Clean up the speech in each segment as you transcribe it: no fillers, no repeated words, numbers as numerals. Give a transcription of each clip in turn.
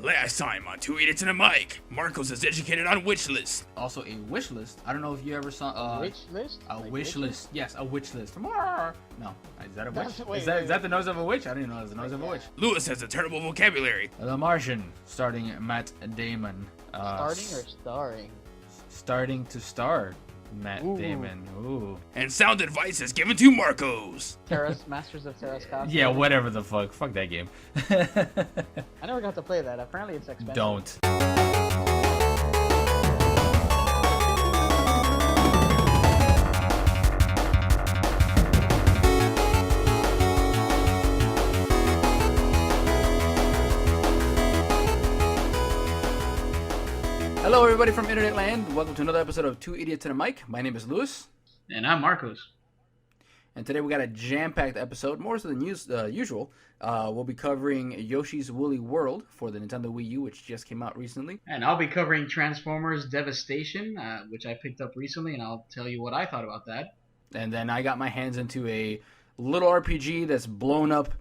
Last time on Two Idiots and a Mic, Marcos is educated on wish list. Also a wish list. I don't know if you ever saw Wish list? a Like wish list. Yes, a wish list. No, is that a witch? Wait, Is wait. that the nose of a witch? I didn't know it was the nose of a witch. Lewis has a terrible vocabulary. The Martian, starting Matt Damon. Starting or starring? Starting to star Matt Ooh. Damon. Ooh. And sound advice is given to Marcos. Masters of Terrascotta? Yeah, whatever the fuck. Fuck that game. I never got to play that. Apparently it's expensive. Don't. Hello, everybody from Internet Land. Welcome to another episode of Two Idiots and a Mic. My name is Lewis. And I'm Marcos. And today we got a jam-packed episode, more so than usual. We'll be covering Yoshi's Woolly World for the Nintendo Wii U, which just came out recently. And I'll be covering Transformers Devastation, which I picked up recently, and I'll tell you what I thought about that. And then I got my hands into a little RPG that's blown up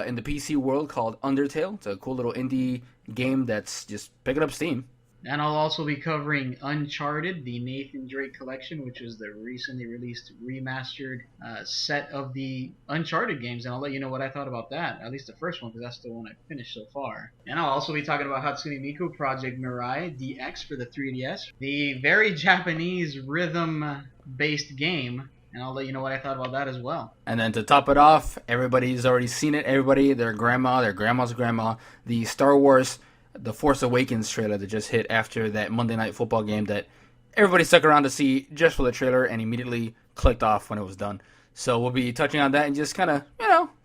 in the PC world called Undertale. It's a cool little indie game that's just picking up steam. And I'll also be covering Uncharted, the Nathan Drake collection, which was the recently released remastered set of the Uncharted games. And I'll let you know what I thought about that, at least the first one, because that's the one I finished so far. And I'll also be talking about Hatsune Miku Project Mirai DX for the 3DS, the very Japanese rhythm-based game. And I'll let you know what I thought about that as well. And then to top it off, everybody's already seen it. Everybody, their grandma's grandma, the Star Wars The Force Awakens trailer that just hit after that Monday Night Football game that everybody stuck around to see just for the trailer and immediately clicked off when it was done. So we'll be touching on that and just kind of,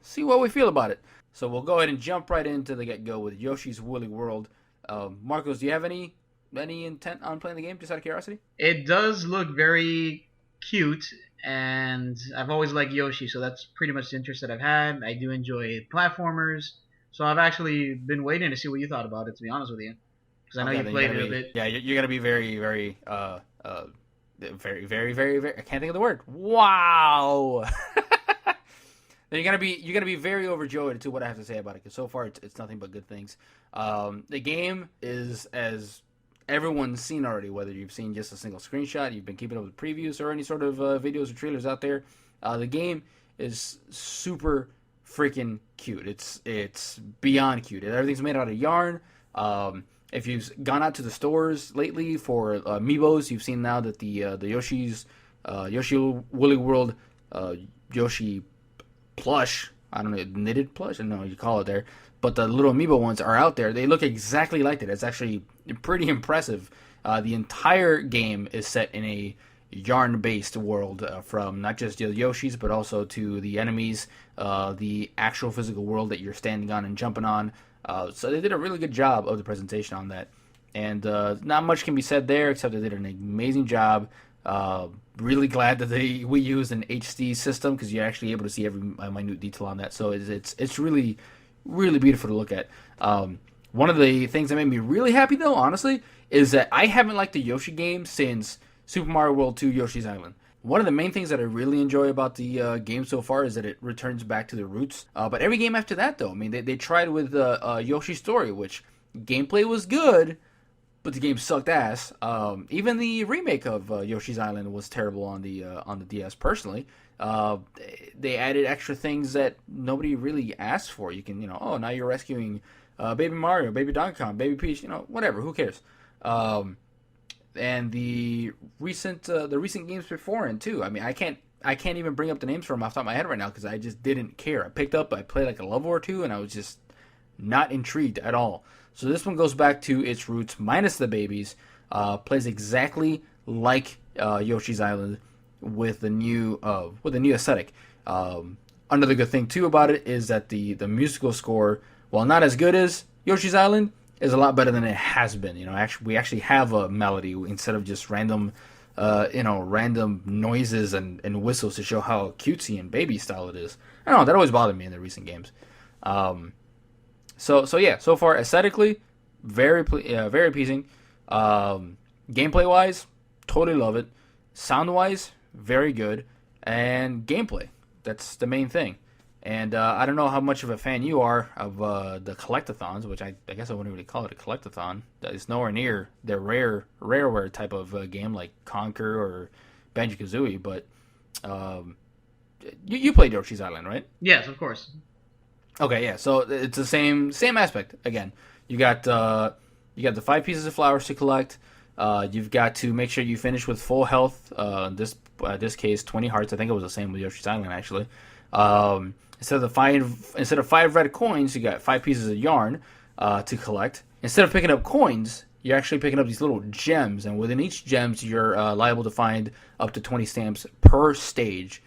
see what we feel about it. So we'll go ahead and jump right into the get-go with Yoshi's Woolly World. Marcos, do you have any intent on playing the game, just out of curiosity? It does look very cute, and I've always liked Yoshi, so that's pretty much the interest that I've had. I do enjoy platformers. So I've actually been waiting to see what you thought about it, to be honest with you, because I know you played it a bit. Yeah, you're gonna be very, very, very, very, very, very. I can't think of the word. Wow. You're gonna be very overjoyed to what I have to say about it, because so far it's nothing but good things. The game is, as everyone's seen already, whether you've seen just a single screenshot, you've been keeping up with previews or any sort of videos or trailers out there. The game is super freaking cute. It's beyond cute. Everything's made out of yarn. If you've gone out to the stores lately for amiibos, you've seen now that the Yoshi's Yoshi Woolly World Yoshi plush, I don't know, knitted plush, I don't know what you call it there, but the little amiibo ones are out there. They look exactly like that. It's actually pretty impressive. The entire game is set in a yarn-based world, from not just the Yoshis, but also to the enemies, the actual physical world that you're standing on and jumping on. So they did a really good job of the presentation on that. And not much can be said there, except they did an amazing job. Really glad that we used an HD system, because you're actually able to see every minute detail on that. So it's really, really beautiful to look at. One of the things that made me really happy, though, honestly, is that I haven't liked the Yoshi game since Super Mario World 2 Yoshi's Island. One of the main things that I really enjoy about the game so far is that it returns back to the roots. But every game after that, though, I mean, they tried with Yoshi's Story, which gameplay was good, but the game sucked ass. Even the remake of Yoshi's Island was terrible on the DS. Personally, they added extra things that nobody really asked for. You can, now you're rescuing Baby Mario, Baby Donkey Kong, Baby Peach, whatever. Who cares? And the recent games before and too. I mean, I can't even bring up the names for them off the top of my head right now, because I just didn't care. I played like a level or two, and I was just not intrigued at all. So this one goes back to its roots, minus the babies. Plays exactly like Yoshi's Island with the new aesthetic. Another good thing too about it is that the musical score, while not as good as Yoshi's Island, is a lot better than it has been. We actually have a melody instead of just random noises and whistles to show how cutesy and baby style it is. I don't know, that always bothered me in the recent games. So far aesthetically, very appeasing. Gameplay wise, totally love it. Sound wise, very good. And gameplay, that's the main thing. And I don't know how much of a fan you are of the collectathons, which I guess I wouldn't really call it a collectathon. It's nowhere near the rareware type of game like Conquer or Banjo-Kazooie, but you played Yoshi's Island, right? Yes, of course. Okay, yeah. So it's the same aspect. Again, you got the 5 pieces of flowers to collect. You've got to make sure you finish with full health. This case, 20 hearts. I think it was the same with Yoshi's Island actually. Instead of 5 red coins, you got 5 pieces of yarn to collect. Instead of picking up coins, you're actually picking up these little gems, and within each gems, you're liable to find up to 20 stamps per stage.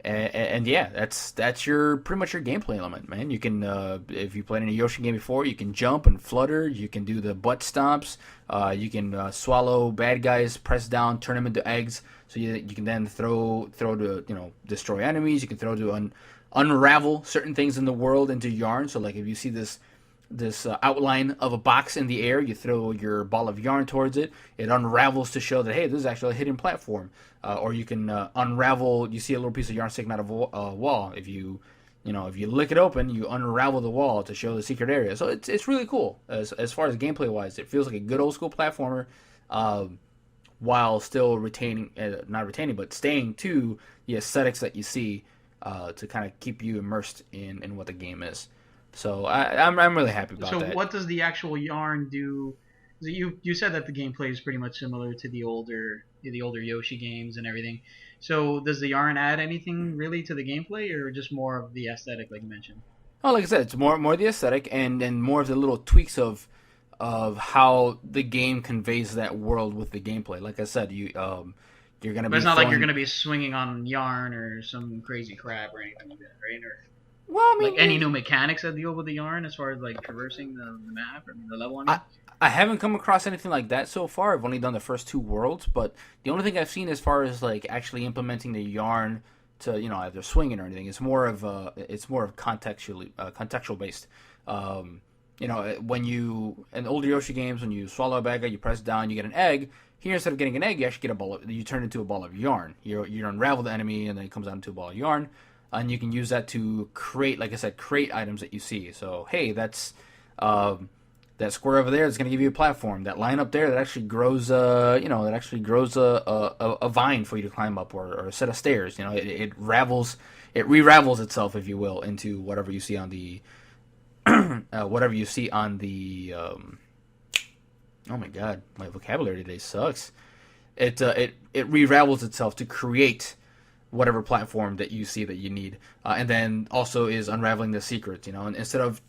And yeah, that's your pretty much your gameplay element, man. You can if you played in a Yoshi game before, you can jump and flutter. You can do the butt stomps. You can swallow bad guys, press down, turn them into eggs. So you can then throw to destroy enemies. You can throw to unravel certain things in the world into yarn. So like if you see this outline of a box in the air, you throw your ball of yarn towards it. It unravels to show that, hey, this is actually a hidden platform. Or you can unravel. You see a little piece of yarn sticking out of a wall. If you lick it open, you unravel the wall to show the secret area. So it's really cool as far as gameplay wise. It feels like a good old school platformer, while still staying to the aesthetics that you see, to kind of keep you immersed in what the game is. So I'm really happy about that. So what does the actual yarn do? You said that the gameplay is pretty much similar to the older Yoshi games and everything. So does the yarn add anything really to the gameplay, or just more of the aesthetic, like you mentioned? Oh, like I said, it's more the aesthetic and more of the little tweaks of how the game conveys that world with the gameplay. Like I said, you're gonna. But it's not like you're gonna be swinging on yarn or some crazy crap or anything like that, right? Or well, I mean, like any new mechanics that deal with the yarn as far as like traversing the map or the level. I haven't come across anything like that so far. I've only done the first 2 worlds, but the only thing I've seen as far as like actually implementing the yarn to either swinging or anything, it's more of contextual based. When you in older Yoshi games, when you swallow a bad guy, you press down, you get an egg. Here, instead of getting an egg, you actually get you turn into a ball of yarn. You unravel the enemy, and then it comes out into a ball of yarn, and you can use that to create, like I said, create items that you see. So hey, that's that square over there is going to give you a platform. That line up there that actually grows, a vine for you to climb up, or a set of stairs. It re-ravels itself, if you will, into whatever you see on the, oh my god, my vocabulary today sucks. It re-ravels itself to create whatever platform that you see that you need, and then also is unraveling the secrets. And instead of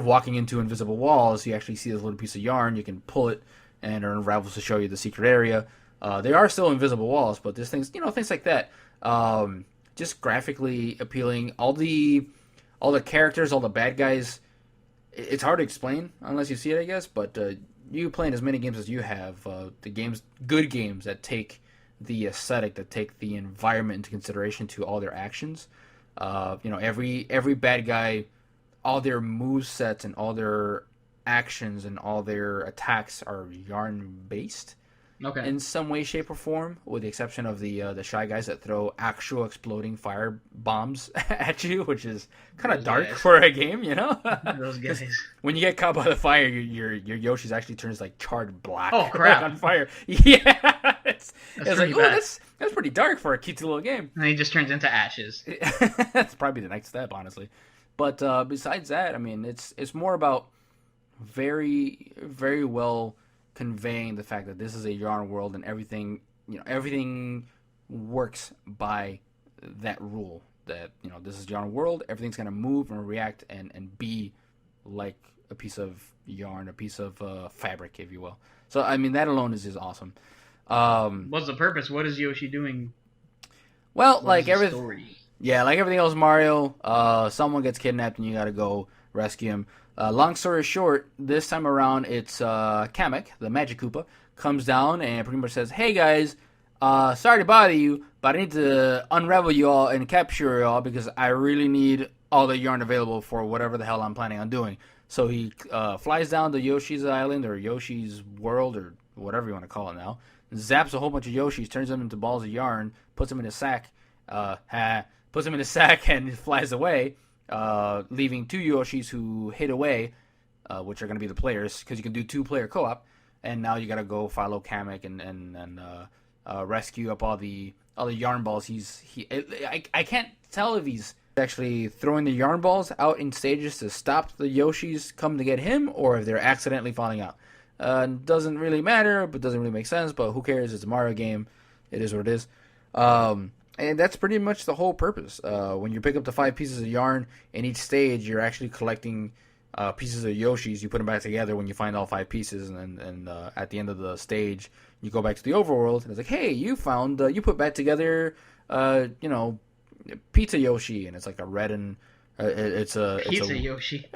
walking into invisible walls, you actually see this little piece of yarn. You can pull it, and it unravels to show you the secret area. They are still invisible walls, but there's things like that. Just graphically appealing. All the characters, all the bad guys. It's hard to explain unless you see it, I guess. But you playing as many games as you have, good games that take the aesthetic, that take the environment into consideration to all their actions. Every bad guy, all their move sets and all their actions and all their attacks are yarn based, in some way, shape, or form, with the exception of the shy guys that throw actual exploding fire bombs at you, which is kind of dark for a game, Those guys. When you get caught by the fire, your Yoshi's actually turns like charred black. Oh crap! On fire. Yeah, it's like, bad. That's pretty dark for a cute little game. And he just turns into ashes. That's probably the next step, honestly. But besides that, I mean, it's more about very, very well conveying the fact that this is a yarn world, and everything works by that rule. That this is yarn world. Everything's gonna move and react and be like a piece of yarn, a piece of fabric, if you will. So I mean, that alone is just awesome. What's the purpose? What is Yoshi doing? Well, like everything. Yeah, like everything else, Mario, someone gets kidnapped and you gotta go rescue him. Long story short, this time around, it's Kamek, the Magic Koopa, comes down and pretty much says, "Hey guys, sorry to bother you, but I need to unravel you all and capture you all because I really need all the yarn available for whatever the hell I'm planning on doing." So he flies down to Yoshi's Island, or Yoshi's World, or whatever you want to call it now, zaps a whole bunch of Yoshis, turns them into balls of yarn, puts them in a sack, and flies away. leaving 2 Yoshis who hid away, which are going to be the players, because you can do 2-player co-op, and now you got to go follow Kamek and rescue up all the yarn balls. I can't tell if he's actually throwing the yarn balls out in stages to stop the Yoshis come to get him, or if they're accidentally falling out. Doesn't really matter, but doesn't really make sense. But who cares? It's a Mario game. It is what it is. And that's pretty much the whole purpose. When you pick up the 5 pieces of yarn in each stage, you're actually collecting pieces of Yoshis. You put them back together when you find all 5 pieces, and at the end of the stage, you go back to the overworld, and it's like, hey, you put back together, Pizza Yoshi, and it's like a red and Pizza Yoshi.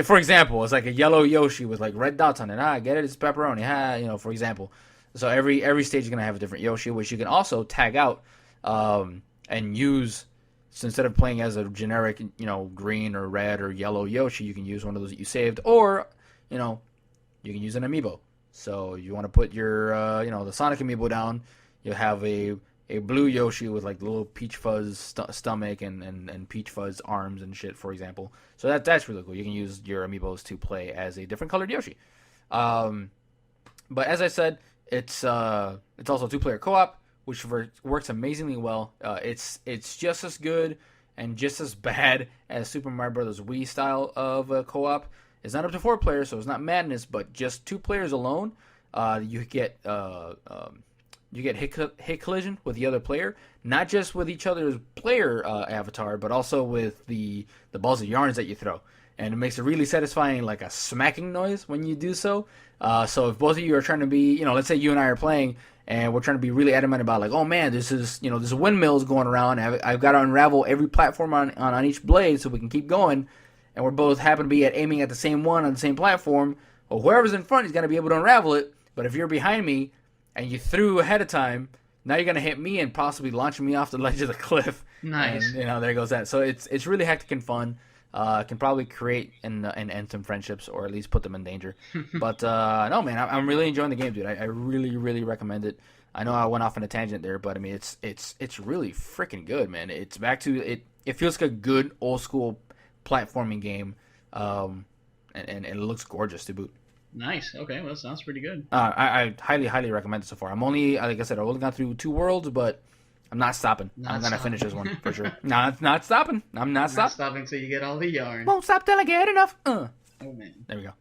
For example, it's like a yellow Yoshi with like red dots on it. I get it. It's pepperoni. For example. So every stage is gonna have a different Yoshi, which you can also tag out and use. So instead of playing as a generic, green or red or yellow Yoshi, you can use one of those that you saved, or you can use an amiibo. So you want to put your the Sonic amiibo down. You have a blue Yoshi with like the little Peach Fuzz stomach and Peach Fuzz arms and shit, for example. So that's really cool. You can use your amiibos to play as a different colored Yoshi. But as I said, it's also 2-player co-op, which works amazingly well. It's just as good and just as bad as Super Mario Bros. Wii style of co-op. It's not up to 4 players, so it's not madness, but just 2 players alone, you get hit collision with the other player, not just with each other's player avatar, but also with the balls of yarns that you throw. And it makes it really satisfying, like a smacking noise when you do so. So if both of you are trying to be, let's say you and I are playing, and we're trying to be really adamant about like, oh man, there's windmills going around. I've got to unravel every platform on each blade so we can keep going. And we're both happen to be aiming at the same one on the same platform. Well, whoever's in front is going to be able to unravel it. But if you're behind me and you threw ahead of time, now you're going to hit me and possibly launch me off the ledge of the cliff. Nice. And, there goes that. So it's really hectic and fun. Can probably create and end some friendships, or at least put them in danger. But no, man, I'm really enjoying the game, dude. I really, really recommend it. I know I went off on a tangent there, but I mean, it's really freaking good, man. It's back to it. It feels like a good old school platforming game, and it looks gorgeous to boot. Nice. Okay, well, that sounds pretty good. I highly, highly recommend it so far. I've only gone through 2 worlds, but I'm not stopping. I'm going to finish this one for sure. No, it's not stopping. I'm not stopping. Not stopping till you get all the yarn. Won't stop till I get enough. Oh, man. There we go.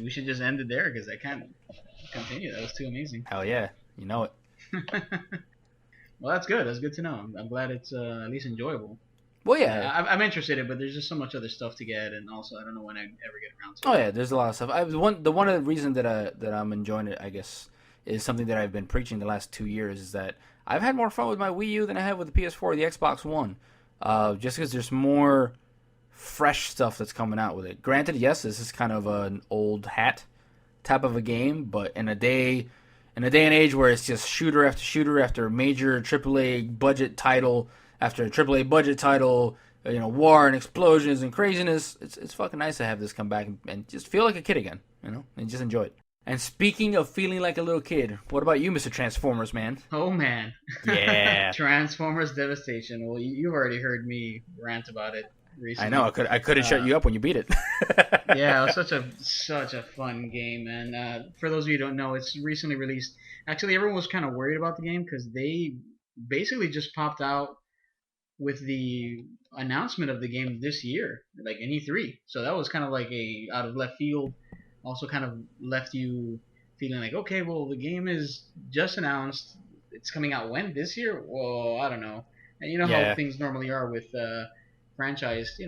We should just end it there because I can't continue. That was too amazing. Hell yeah. You know it. Well, that's good. That's good to know. I'm glad it's at least enjoyable. Well, yeah. I'm interested in it, but there's just so much other stuff to get, and also I don't know when I ever get around to it. Oh, yeah. There's a lot of stuff. One of the reasons that I'm enjoying it, I guess, is something that I've been preaching the last 2 years, is that I've had more fun with my Wii U than I have with the PS4 or the Xbox One. Just because there's more fresh stuff that's coming out with it. Granted, yes, this is kind of an old hat type of a game, but in a day and age where it's just shooter after shooter after major AAA budget title after AAA budget title, war and explosions and craziness, it's fucking nice to have this come back and just feel like a kid again, and just enjoy it. And speaking of feeling like a little kid, what about you, Mr. Transformers, man? Oh, man. Yeah. Transformers Devastation. Well, you've already heard me rant about it recently. I know. I couldn't shut you up when you beat it. Yeah, it was such a fun game. And for those of you who don't know, it's recently released. Actually, everyone was kind of worried about the game because they basically just popped out with the announcement of the game this year, like in E3. So that was kind of like a out of left field. Also kind of left you feeling like, okay, well, the game is just announced. It's coming out when? This year? Well, I don't know. And you know how things normally are with franchise,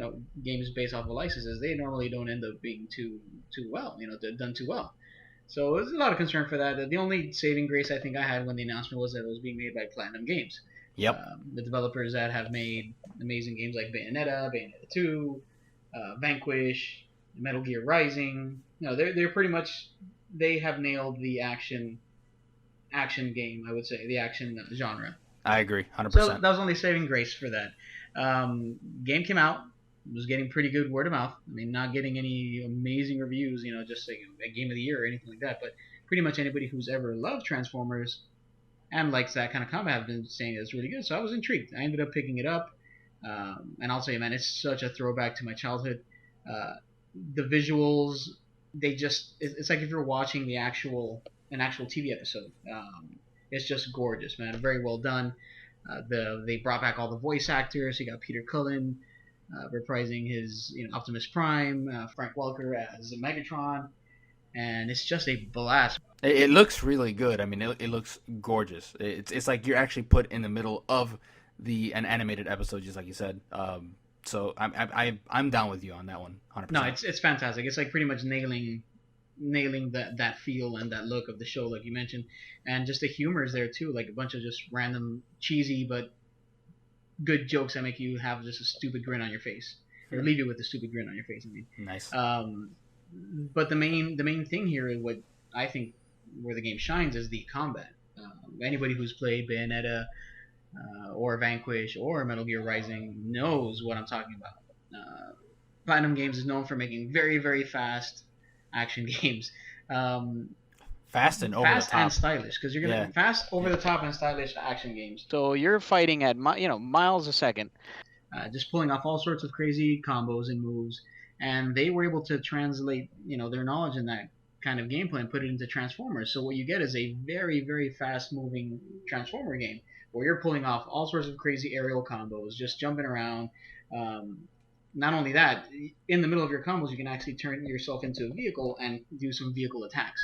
games based off of licenses. They normally don't end up being too well, done too well. So there's a lot of concern for that. The only saving grace I think I had when the announcement was that it was being made by Platinum Games. Yep. The developers that have made amazing games like Bayonetta 2, Vanquish, Metal Gear Rising. They're pretty much, they have nailed the action game, I would say, the action genre. I agree, 100%. So that was only saving grace for that. Game came out, was getting pretty good word of mouth. I mean, not getting any amazing reviews, just like a game of the year or anything like that, but pretty much anybody who's ever loved Transformers and likes that kind of combat have been saying it's really good. So I was intrigued. I ended up picking it up. And I'll tell you, man, it's such a throwback to my childhood. Uh, the visuals, it's like if you're watching an actual TV episode. It's just gorgeous, man. Very well done. They brought back all the voice actors. You got Peter Cullen reprising his Optimus Prime, Frank Welker as Megatron, and it's just a blast. It looks really good. I mean, it looks gorgeous. It's like you're actually put in the middle of an animated episode, just like you said. So I'm down with you on that one, 100%. No, it's fantastic. It's like pretty much nailing that feel and that look of the show, like you mentioned, and just the humor is there too. Like a bunch of just random cheesy but good jokes that make you have just a stupid grin on your face, or leave you with a stupid grin on your face. I mean, nice. But the main thing here, what I think where the game shines, is the combat. Anybody who's played Bayonetta or Vanquish or Metal Gear Rising knows what I'm talking about. Platinum Games is known for making very, very fast action games. Fast and over the top. And stylish, because you're gonna fast, over the top, and stylish action games. So you're fighting at miles a second. Just pulling off all sorts of crazy combos and moves, and they were able to translate their knowledge in that kind of gameplay and put it into Transformers. So what you get is a very, very fast moving Transformer game where you're pulling off all sorts of crazy aerial combos, just jumping around. Not only that, in the middle of your combos, you can actually turn yourself into a vehicle and do some vehicle attacks.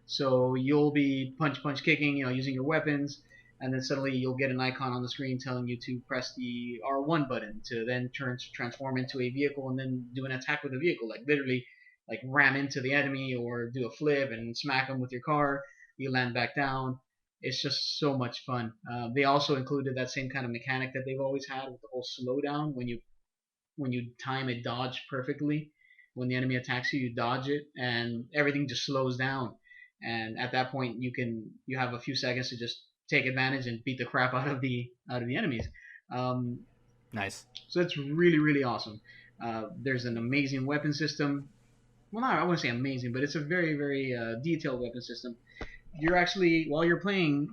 So you'll be punch kicking, using your weapons, and then suddenly you'll get an icon on the screen telling you to press the R1 button to then transform into a vehicle and then do an attack with the vehicle, like literally like ram into the enemy or do a flip and smack them with your car. You land back down. It's just so much fun. They also included that same kind of mechanic that they've always had with the whole slowdown. When you time a dodge perfectly, when the enemy attacks you, you dodge it, and everything just slows down. And at that point, you have a few seconds to just take advantage and beat the crap out of the enemies. Nice. So it's really, really awesome. There's an amazing weapon system. Well, I wouldn't say amazing, but it's a very, very detailed weapon system. You're actually, while you're playing,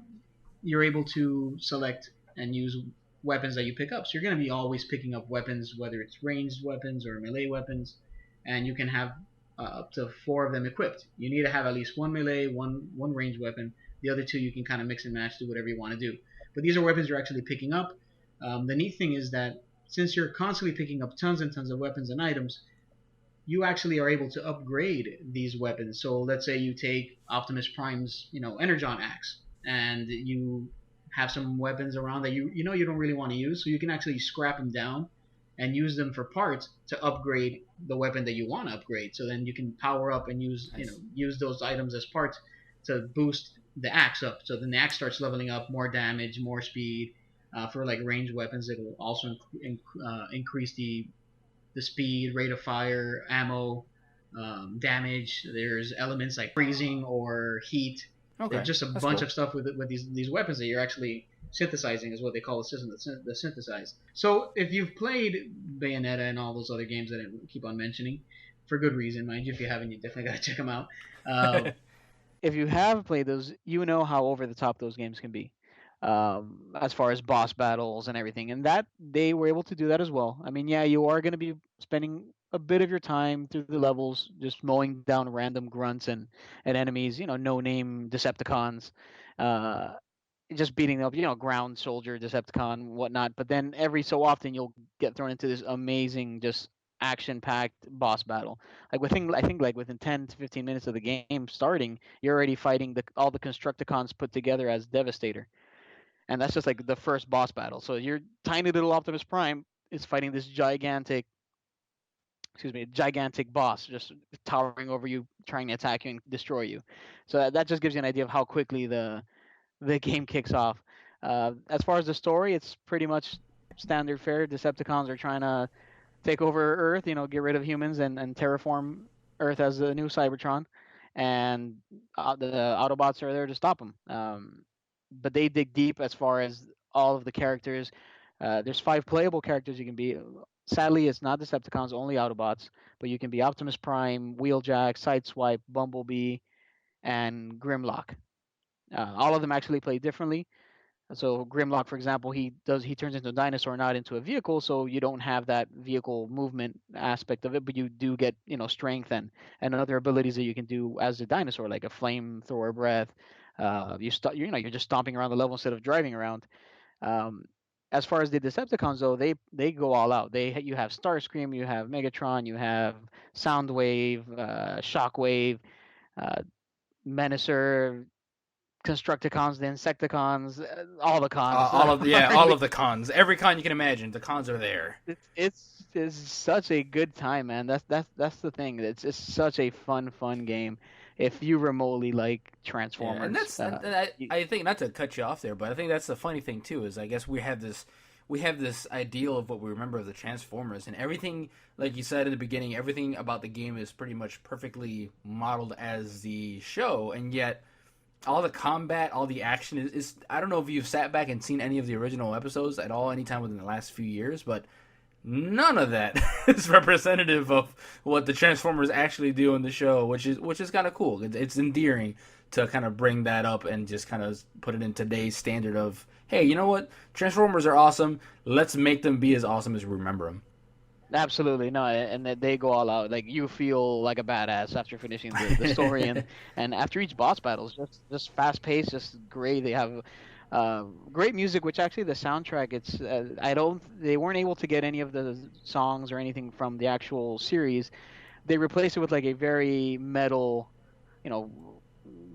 you're able to select and use weapons that you pick up. So you're going to be always picking up weapons, whether it's ranged weapons or melee weapons, and you can have up to 4 of them equipped. You need to have at least one melee, one ranged weapon. The other 2 you can kind of mix and match, do whatever you want to do. But these are weapons you're actually picking up. The neat thing is that since you're constantly picking up tons and tons of weapons and items, you actually are able to upgrade these weapons. So let's say you take Optimus Prime's, Energon axe, and you have some weapons around that you don't really want to use, so you can actually scrap them down and use them for parts to upgrade the weapon that you want to upgrade. So then you can power up and use use those items as parts to boost the axe up. So then the axe starts leveling up, more damage, more speed. For like ranged weapons, it will also increase the speed, rate of fire, ammo, damage. There's elements like freezing or heat. Okay, there's just a bunch of stuff with these weapons that you're actually synthesizing, is what they call the system, the synthesize. So if you've played Bayonetta and all those other games that I keep on mentioning, for good reason, mind you, if you haven't, you definitely got to check them out. If you have played those, you know how over the top those games can be, as far as boss battles and everything. And that they were able to do that as well. I mean, yeah, you are going to be spending a bit of your time through the levels just mowing down random grunts and enemies, no name Decepticons, just beating up, ground soldier Decepticon, whatnot. But then every so often you'll get thrown into this amazing, just action-packed boss battle. Like I think like within 10 to 15 minutes of the game starting, you're already fighting all the Constructicons put together as Devastator, and that's just like the first boss battle. So your tiny little Optimus Prime is fighting this gigantic boss just towering over you, trying to attack you and destroy you. So that just gives you an idea of how quickly the game kicks off. As far as the story, it's pretty much standard fare. Decepticons are trying to take over Earth, get rid of humans and terraform Earth as a new Cybertron, and the Autobots are there to stop them. But they dig deep as far as all of the characters. There's 5 playable characters you can be. Sadly, it's not Decepticons, only Autobots, but you can be Optimus Prime, Wheeljack, Sideswipe, Bumblebee, and Grimlock. All of them actually play differently. So Grimlock, for example, he turns into a dinosaur, not into a vehicle, so you don't have that vehicle movement aspect of it, but you do get strength and other abilities that you can do as a dinosaur, like a flamethrower breath. You're just stomping around the level instead of driving around. Um, as far as the Decepticons, though, they go all out. You have Starscream, you have Megatron, you have Soundwave, Shockwave, uh, Menacer, Constructicons, the Insecticons, all the cons are All of the cons. Every con you can imagine, the cons are there. it's such a good time, man. That's the thing. It's such a fun game. If you remotely like Yeah, and Transformers, that's and I think, not to cut you off there, but I think that's the funny thing too, is I guess we have this ideal of what we remember of the Transformers, and everything, like you said in the beginning, everything about the game is pretty much perfectly modeled as the show, and yet all the combat, all the action is I don't know if you've sat back and seen any of the original episodes at all anytime within the last few years, but none of that is representative of what the Transformers actually do in the show, which is kind of cool. It's endearing to kind of bring that up and just kind of put it in today's standard of, hey, you know what? Transformers are awesome. Let's make them be as awesome as we remember them. absolutely no, and that they go all out. Like you feel like a badass after finishing the story, and after each boss battle, it's just fast paced, just great. They have great music, which actually the soundtrack. It's I don't they weren't able to get any of the songs or anything from the actual series. They replaced it with like a very metal, you know,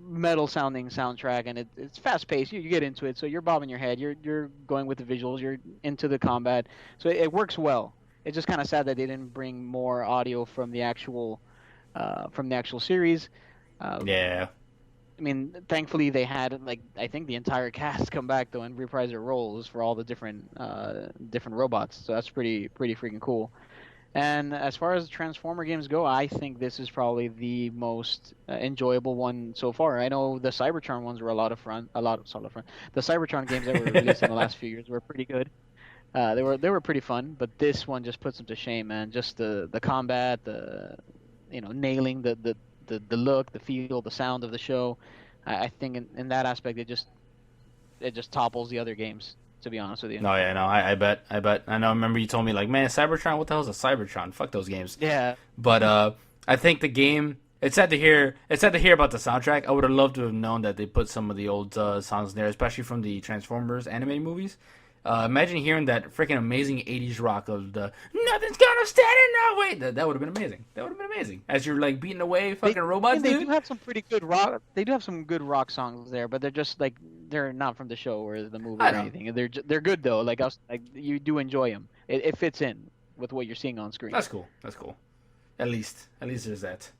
metal sounding soundtrack, and it's fast paced. You get into it, so you're bobbing your head. You're going with the visuals. You're into the combat, so it works well. It's just kind of sad that they didn't bring more audio from the actual series. Uh, Yeah. I mean, thankfully they had like I think the entire cast come back though and reprise their roles for all the different robots. So that's pretty freaking cool. And as far as Transformer games go, I think this is probably the most enjoyable one so far. I know the Cybertron ones were a lot of fun. The Cybertron games that were released in the last few years were pretty good. They were pretty fun, but this one just puts them to shame, man. Just the combat, the nailing the look, the feel, the sound of the show. I think in that aspect, it just topples the other games. To be honest with you. No, yeah, no, I bet. I know. I remember you told me like, man, Cybertron. What the hell is a Cybertron? Fuck those games. Yeah. But I think the game. It's sad to hear. It's sad to hear about the soundtrack. I would have loved to have known that they put some of the old songs in there, especially from the Transformers animated movies. Imagine hearing that freaking amazing '80s rock of the "Nothing's gonna stand in our way." That would have been amazing. That would have been amazing. As you're like beating away fucking robots. They dude. do have some pretty good rock. They do have some good rock songs there, but they're just like they're not from the show or the movie I or know. anything. They're good though. Like you do enjoy them. It fits in with what you're seeing on screen. That's cool. That's cool. At least there's that.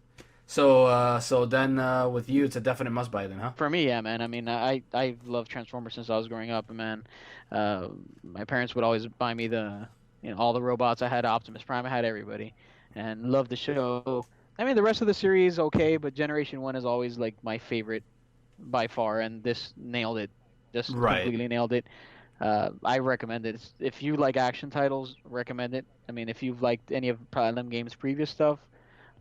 So then with you, it's a definite must buy then, huh? For me, yeah, man. I mean, I love Transformers since I was growing up, and man, my parents would always buy me all the robots. I had Optimus Prime, I had everybody, and loved the show. I mean, the rest of the series okay, but Generation One is always like my favorite by far, and this nailed it. Just Right. completely nailed it. I recommend it. If you like action titles, recommend it. I mean, if you've liked any of Platinum Games' previous stuff,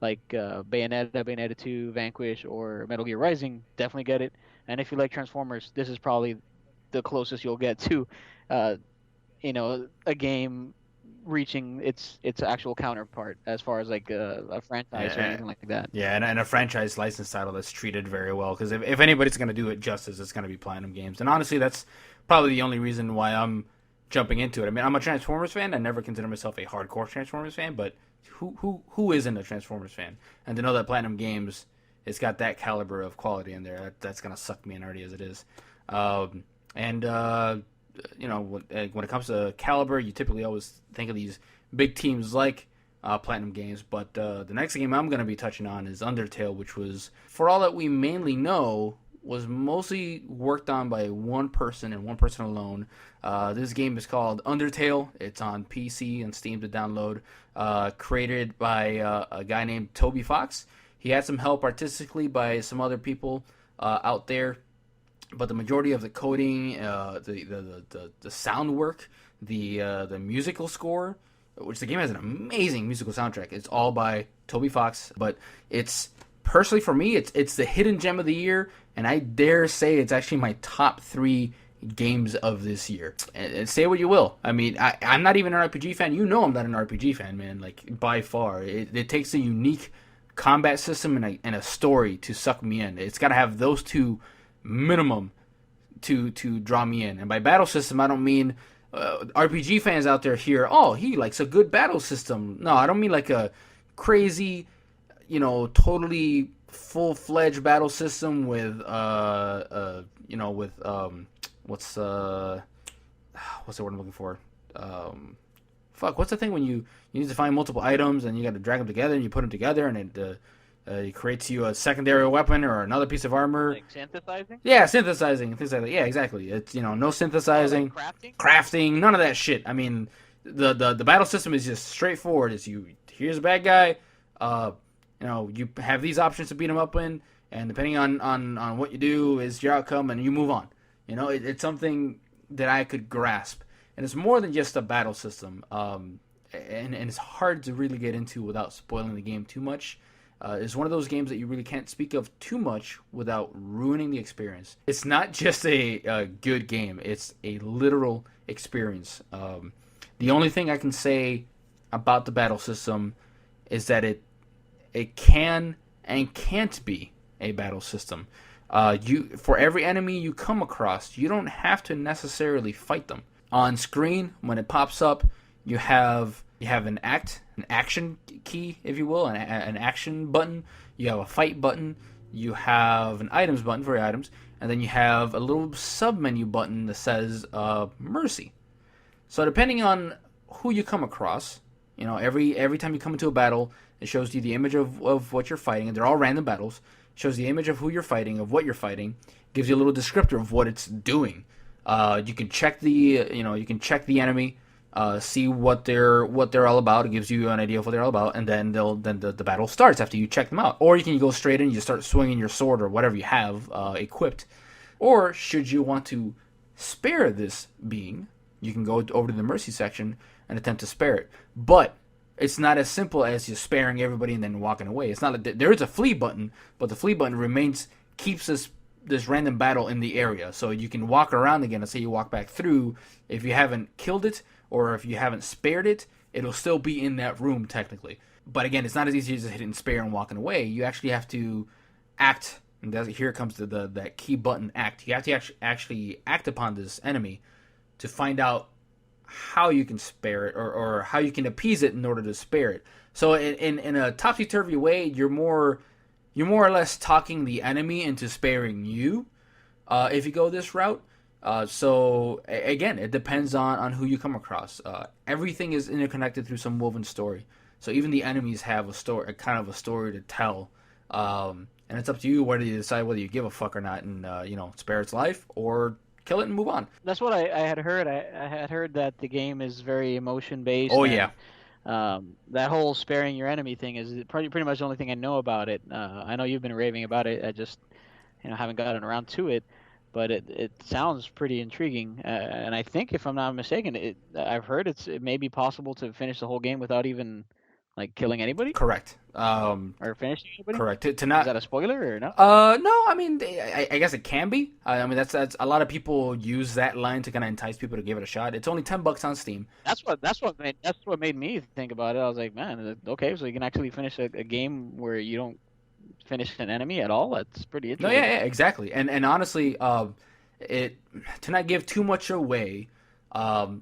like Bayonetta 2, Vanquish, or Metal Gear Rising, definitely get it. And if you like Transformers, this is probably the closest you'll get to, uh, a game reaching its actual counterpart as far as like a franchise or Yeah. anything like that. Yeah, and a franchise license title that's treated very well. Because if anybody's going to do it justice, it's going to be Platinum Games. And honestly, that's probably the only reason why I'm jumping into it. I mean, I'm a Transformers fan. I never consider myself a hardcore Transformers fan, but who isn't a Transformers fan? And to know that Platinum Games has got that caliber of quality in there, that's going to suck me in already as it is. And when it comes to caliber, you typically always think of these big teams like Platinum Games, but the next game I'm going to be touching on is Undertale, which was, for all that we mainly know, was mostly worked on by one person and one person alone. This game is called Undertale. It's on PC and Steam to download. Created by a guy named Toby Fox. He had some help artistically by some other people out there, but the majority of the coding, the sound work, the musical score, which the game has an amazing musical soundtrack. It's all by Toby Fox, but it's personally for me, it's the hidden gem of the year, and I dare say it's actually my top 3 games of this year. And say what you will. I mean, I'm not even an RPG fan. You know I'm not an RPG fan, man. Like, by far. It takes a unique combat system and a story to suck me in. It's got to have those two minimum to draw me in. And by battle system, I don't mean RPG fans out there here, oh, he likes a good battle system. No, I don't mean like a crazy, totally full-fledged battle system with what's the word I'm looking for? What's the thing when you need to find multiple items and you got to drag them together and you put them together and it creates you a secondary weapon or another piece of armor. Like synthesizing? Yeah, synthesizing, things like that. Yeah, exactly. It's no synthesizing, Like crafting, none of that shit. I mean, the battle system is just straightforward. It's here's a bad guy. You have these options to beat him up in, and depending on what you do is your outcome, and you move on. It's something that I could grasp, and it's more than just a battle system. And it's hard to really get into without spoiling the game too much. It's one of those games that you really can't speak of too much without ruining the experience. It's not just a good game. It's a literal experience. The only thing I can say about the battle system is that it can and can't be a battle system. For every enemy you come across, you don't have to necessarily fight them. On screen, when it pops up, you have an action key, if you will, an action button. You have a fight button. You have an items button for your items, and then you have a little sub-menu button that says mercy. So depending on who you come across, every time you come into a battle, it shows you the image of what you're fighting, and they're all random battles. It shows the image of who you're fighting, of what you're fighting, gives you a little descriptor of what it's doing. You can check the enemy. See what they're all about. It gives you an idea of what they're all about, and then the battle starts after you check them out. Or you can go straight in, you start swinging your sword or whatever you have equipped. Or should you want to spare this being, you can go over to the mercy section and attempt to spare it. But it's not as simple as just sparing everybody and then walking away. It's not like there is a flee button, but the flee button keeps this random battle in the area, so you can walk around again. Let's say you walk back through. If you haven't killed it, or if you haven't spared it, it'll still be in that room technically. But again, it's not as easy as just hitting spare and walking away. You actually have to act, and here comes that key button, act. You have to actually act upon this enemy to find out how you can spare it, or how you can appease it in order to spare it. So in a topsy-turvy way, you're more or less talking the enemy into sparing you if you go this route. So again, it depends on who you come across. Everything is interconnected through some woven story. So even the enemies have a story to tell. And it's up to you whether you decide whether you give a fuck or not, and spare its life or kill it and move on. That's what I had heard. I had heard that the game is very emotion based. Oh yeah. That whole sparing your enemy thing is pretty much the only thing I know about it. I know you've been raving about it. I just haven't gotten around to it. But it sounds pretty intriguing, and I think, if I'm not mistaken, I've heard it may be possible to finish the whole game without even killing anybody. Correct. Or finishing anybody. Correct. To not. Is that a spoiler or no? No. I mean, I guess it can be. I mean, that's a lot of people use that line to kind of entice people to give it a shot. It's only $10 on Steam. That's what made me think about it. I was like, man, okay, so you can actually finish a game where you don't finish an enemy at all. That's pretty interesting. No, yeah, exactly. And honestly, to not give too much away,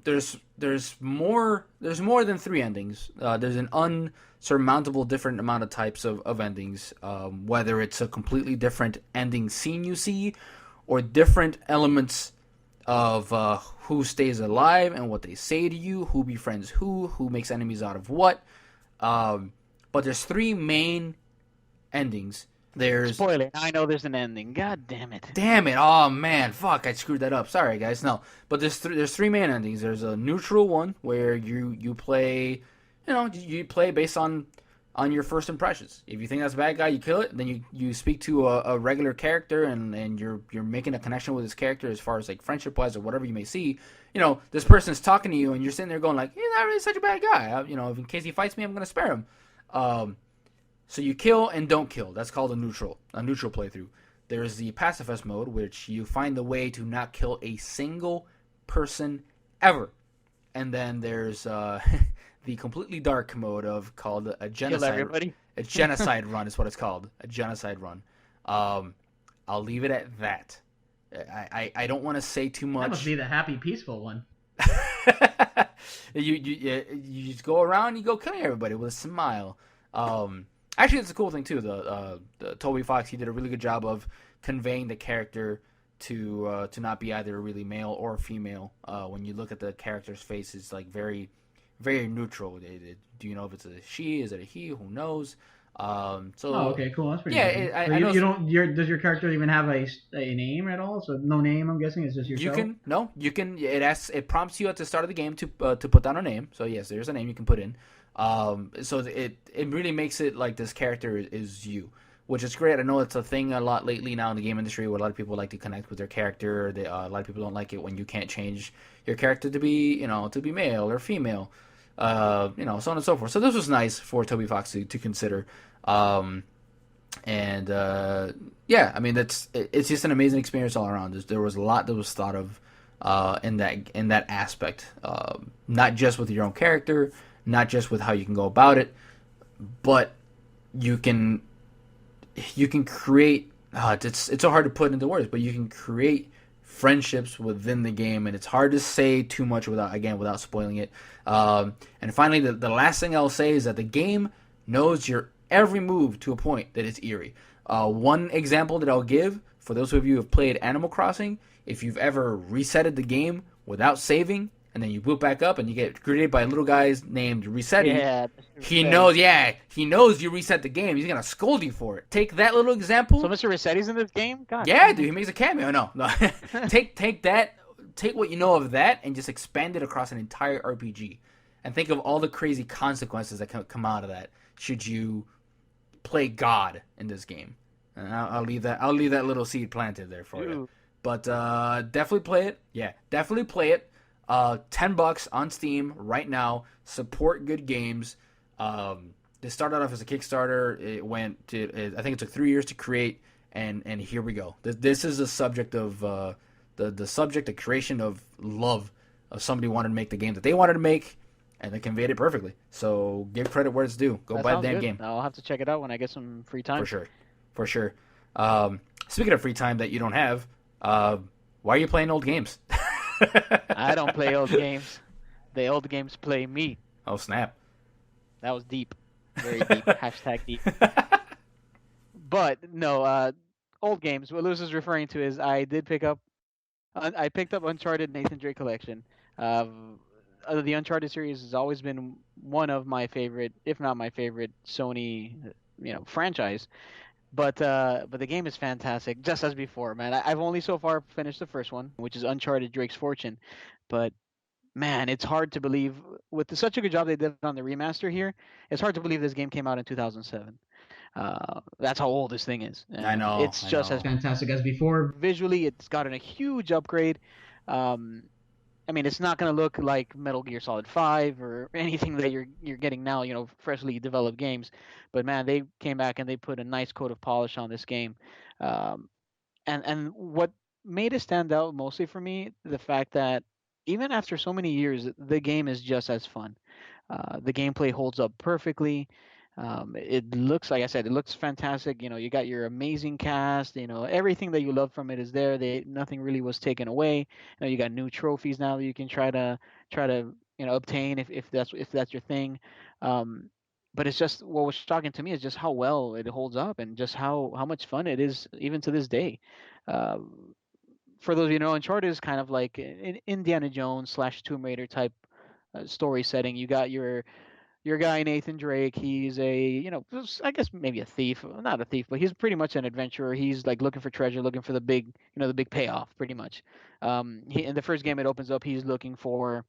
there's more than 3 endings. There's an unsurmountable different amount of types of endings, whether it's a completely different ending scene you see, or different elements of who stays alive and what they say to you, who befriends who makes enemies out of what. But there's 3 main endings. There's spoiler. I know there's an ending. God damn it. Damn it. Oh man, fuck, I screwed that up. Sorry guys. No. But there's 3 main endings. There's a neutral one where you play, you play based on your first impressions. If you think that's a bad guy, you kill it. Then you speak to a regular character and you're making a connection with this character as far as friendship wise or whatever you may see. This person's talking to you and you're sitting there going he's not really such a bad guy. If in case he fights me, I'm going to spare him. So you kill and don't kill. That's called a neutral playthrough. There's the pacifist mode, which you find the way to not kill a single person ever. And then there's the completely dark mode called a Kill genocide. everybody. A genocide run is what it's called. A genocide run. I'll leave it at that. I don't want to say too much. That must be the happy, peaceful one. you just go around, you go killing everybody with a smile. Actually, it's a cool thing too. The Toby Fox, he did a really good job of conveying the character to not be either really male or female. When you look at the character's face, it's like very, very neutral. Do you know if it's a she? Is it a he? Who knows? Okay, cool. That's pretty. Yeah, good. I know you don't. Does your character even have a name at all? So no name. I'm guessing it's just yourself. You can. It prompts you at the start of the game to put down a name. So yes, there's a name you can put in. So it really makes it like this character is you, which is great. I know it's a thing a lot lately now in the game industry where a lot of people like to connect with their character. A lot of people don't like it when you can't change your character to be male or female. So on and so forth. So this was nice for Toby Fox to consider. Yeah, I mean it's just an amazing experience all around. There was a lot that was thought of in that aspect, not just with your own character, not just with how you can go about it, but you can create. It's so hard to put into words, but you can create friendships within the game, and it's hard to say too much without spoiling it. And finally, the last thing I'll say is that the game knows your every move to a point that it's eerie. One example that I'll give for those of you who have played Animal Crossing, if you've ever resetted the game without saving, and then you boot back up and you get greeted by little guys named Resetty. Yeah. He knows you reset the game. He's gonna scold you for it. Take that little example. So Mr. Resetti's in this game? God. Yeah, dude, he makes a cameo. No. Take that. Take what you know of that and just expand it across an entire RPG, and think of all the crazy consequences that can come out of that. Should you play God in this game? And I'll leave that little seed planted there for you. But definitely play it. Yeah, definitely play it. $10 on Steam right now. Support good games. They started off as a Kickstarter. It went to, I think it took 3 years to create, and here we go. This is a subject of the creation of love of somebody wanted to make the game that they wanted to make, and they conveyed it perfectly. So give credit where it's due. Go buy the damn game. I'll have to check it out when I get some free time. For sure. Speaking of free time that you don't have, why are you playing old games? I don't play old games. The old games play me. Oh, snap. That was deep. Very deep. Hashtag deep. But, no, old games. What Lewis is referring to is I picked up Uncharted Nathan Drake Collection. The Uncharted series has always been one of my favorite, if not my favorite, Sony, franchise. But the game is fantastic, just as before, man. I've only so far finished the first one, which is Uncharted Drake's Fortune. But, man, it's hard to believe, with such a good job they did on the remaster here, it's hard to believe this game came out in 2007. That's how old this thing is. I know. It's just as fantastic as before. Visually, it's gotten a huge upgrade. I mean, it's not going to look like Metal Gear Solid 5 or anything that you're getting now, freshly developed games. But, man, they came back and they put a nice coat of polish on this game. And what made it stand out mostly for me, the fact that even after so many years, the game is just as fun. The gameplay holds up perfectly. It looks, like I said, it looks fantastic. You got your amazing cast. Everything that you love from it is there. Nothing really was taken away. You got new trophies now that you can try to obtain if that's your thing. But it's just, what was shocking to me is just how well it holds up and just how much fun it is even to this day. For those of you who know, Uncharted is kind of like an Indiana Jones / Tomb Raider type story setting. You got your guy Nathan Drake. He's I guess maybe a thief, not a thief, but he's pretty much an adventurer. He's like looking for treasure, looking for the big payoff, pretty much. In the first game, it opens up. He's looking for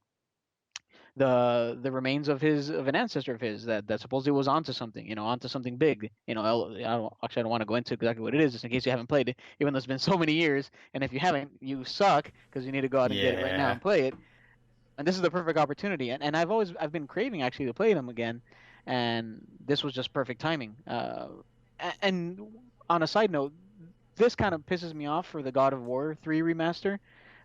the remains of an ancestor of his that supposedly was onto something, onto something big. I don't want to go into exactly what it is, just in case you haven't played it, even though it's been so many years. And if you haven't, you suck, because you need to go out and get it right now and play it. And this is the perfect opportunity. And I've been craving actually to play them again, and this was just perfect timing. And on a side note, this kind of pisses me off for the God of War 3 remaster,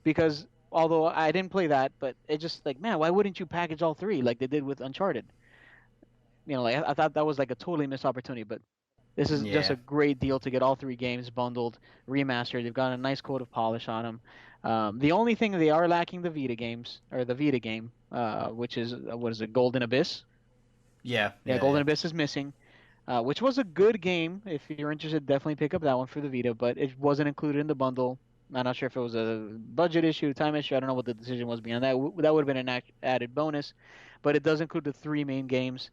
because although I didn't play that, but it just like, man, why wouldn't you package all three like they did with Uncharted? Like I thought that was like a totally missed opportunity, but this is just Yeah. a great deal to get all three games bundled, remastered. They've got a nice coat of polish on them. The only thing they are lacking the Vita games, or the Vita game, which is what is it, Golden Abyss? Yeah. Yeah, Yeah. Golden Abyss is missing, which was a good game. If you're interested, definitely pick up that one for the Vita, but it wasn't included in the bundle. I'm not sure if it was a budget issue, time issue. I don't know what the decision was beyond that. That would have been an added bonus, but it does include the three main games,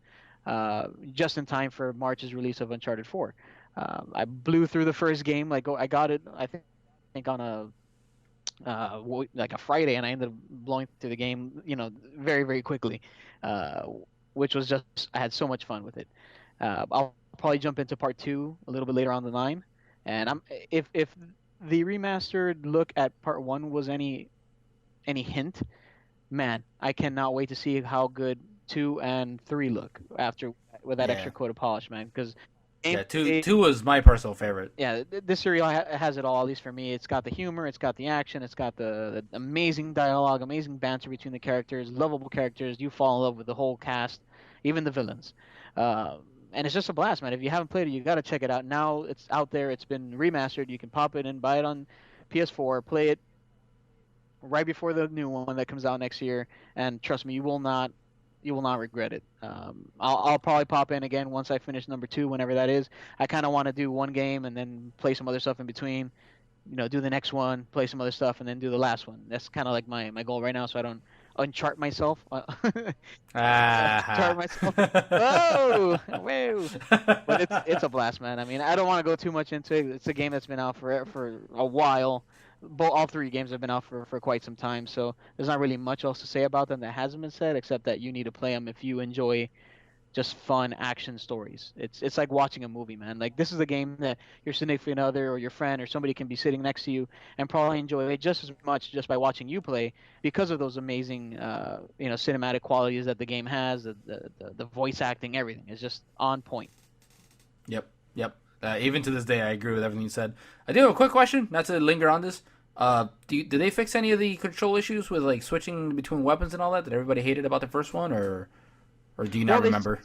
just in time for March's release of Uncharted 4. I blew through the first game. Like I got it, I think on a like a Friday, and I ended up blowing through the game, very very quickly, uh, which was just I had so much fun with it. I'll probably jump into part two a little bit later on the line, and if the remastered look at part one was any hint, man, I cannot wait to see how good two and three look after with that Yeah. extra coat of polish, man. Because Yeah. Two was my personal favorite. yeah, this series has it all. At least for me, it's got the humor, it's got the action, it's got the amazing dialogue, amazing banter between the characters, lovable characters. You fall in love with the whole cast, even the villains. And it's just a blast, man. If you haven't played it, you got to check it out. Now it's out there. It's been remastered. You can pop it and buy it on PS4, play it right before the new one that comes out next year, and trust me, you will not regret it. I'll probably pop in again once I finish number two, whenever that is. I kind of want to do one game and then play some other stuff in between. Do the next one, play some other stuff, and then do the last one. That's kind of like my goal right now, so I don't unchart myself. Chart myself. Whoa, whoa! But it's a blast, man. I mean, I don't want to go too much into it. It's a game that's been out for a while. All three games have been out for quite some time, so there's not really much else to say about them that hasn't been said, except that you need to play them if you enjoy just fun action stories. It's like watching a movie, man. Like this is a game that your significant other or your friend or somebody can be sitting next to you and probably enjoy it just as much just by watching you play, because of those amazing cinematic qualities that the game has, the voice acting, everything is just on point. Yep. Yep. Even to this day, I agree with everything you said. I do have a quick question, not to linger on this. Did they fix any of the control issues with like switching between weapons and all that everybody hated about the first one, or do you not remember?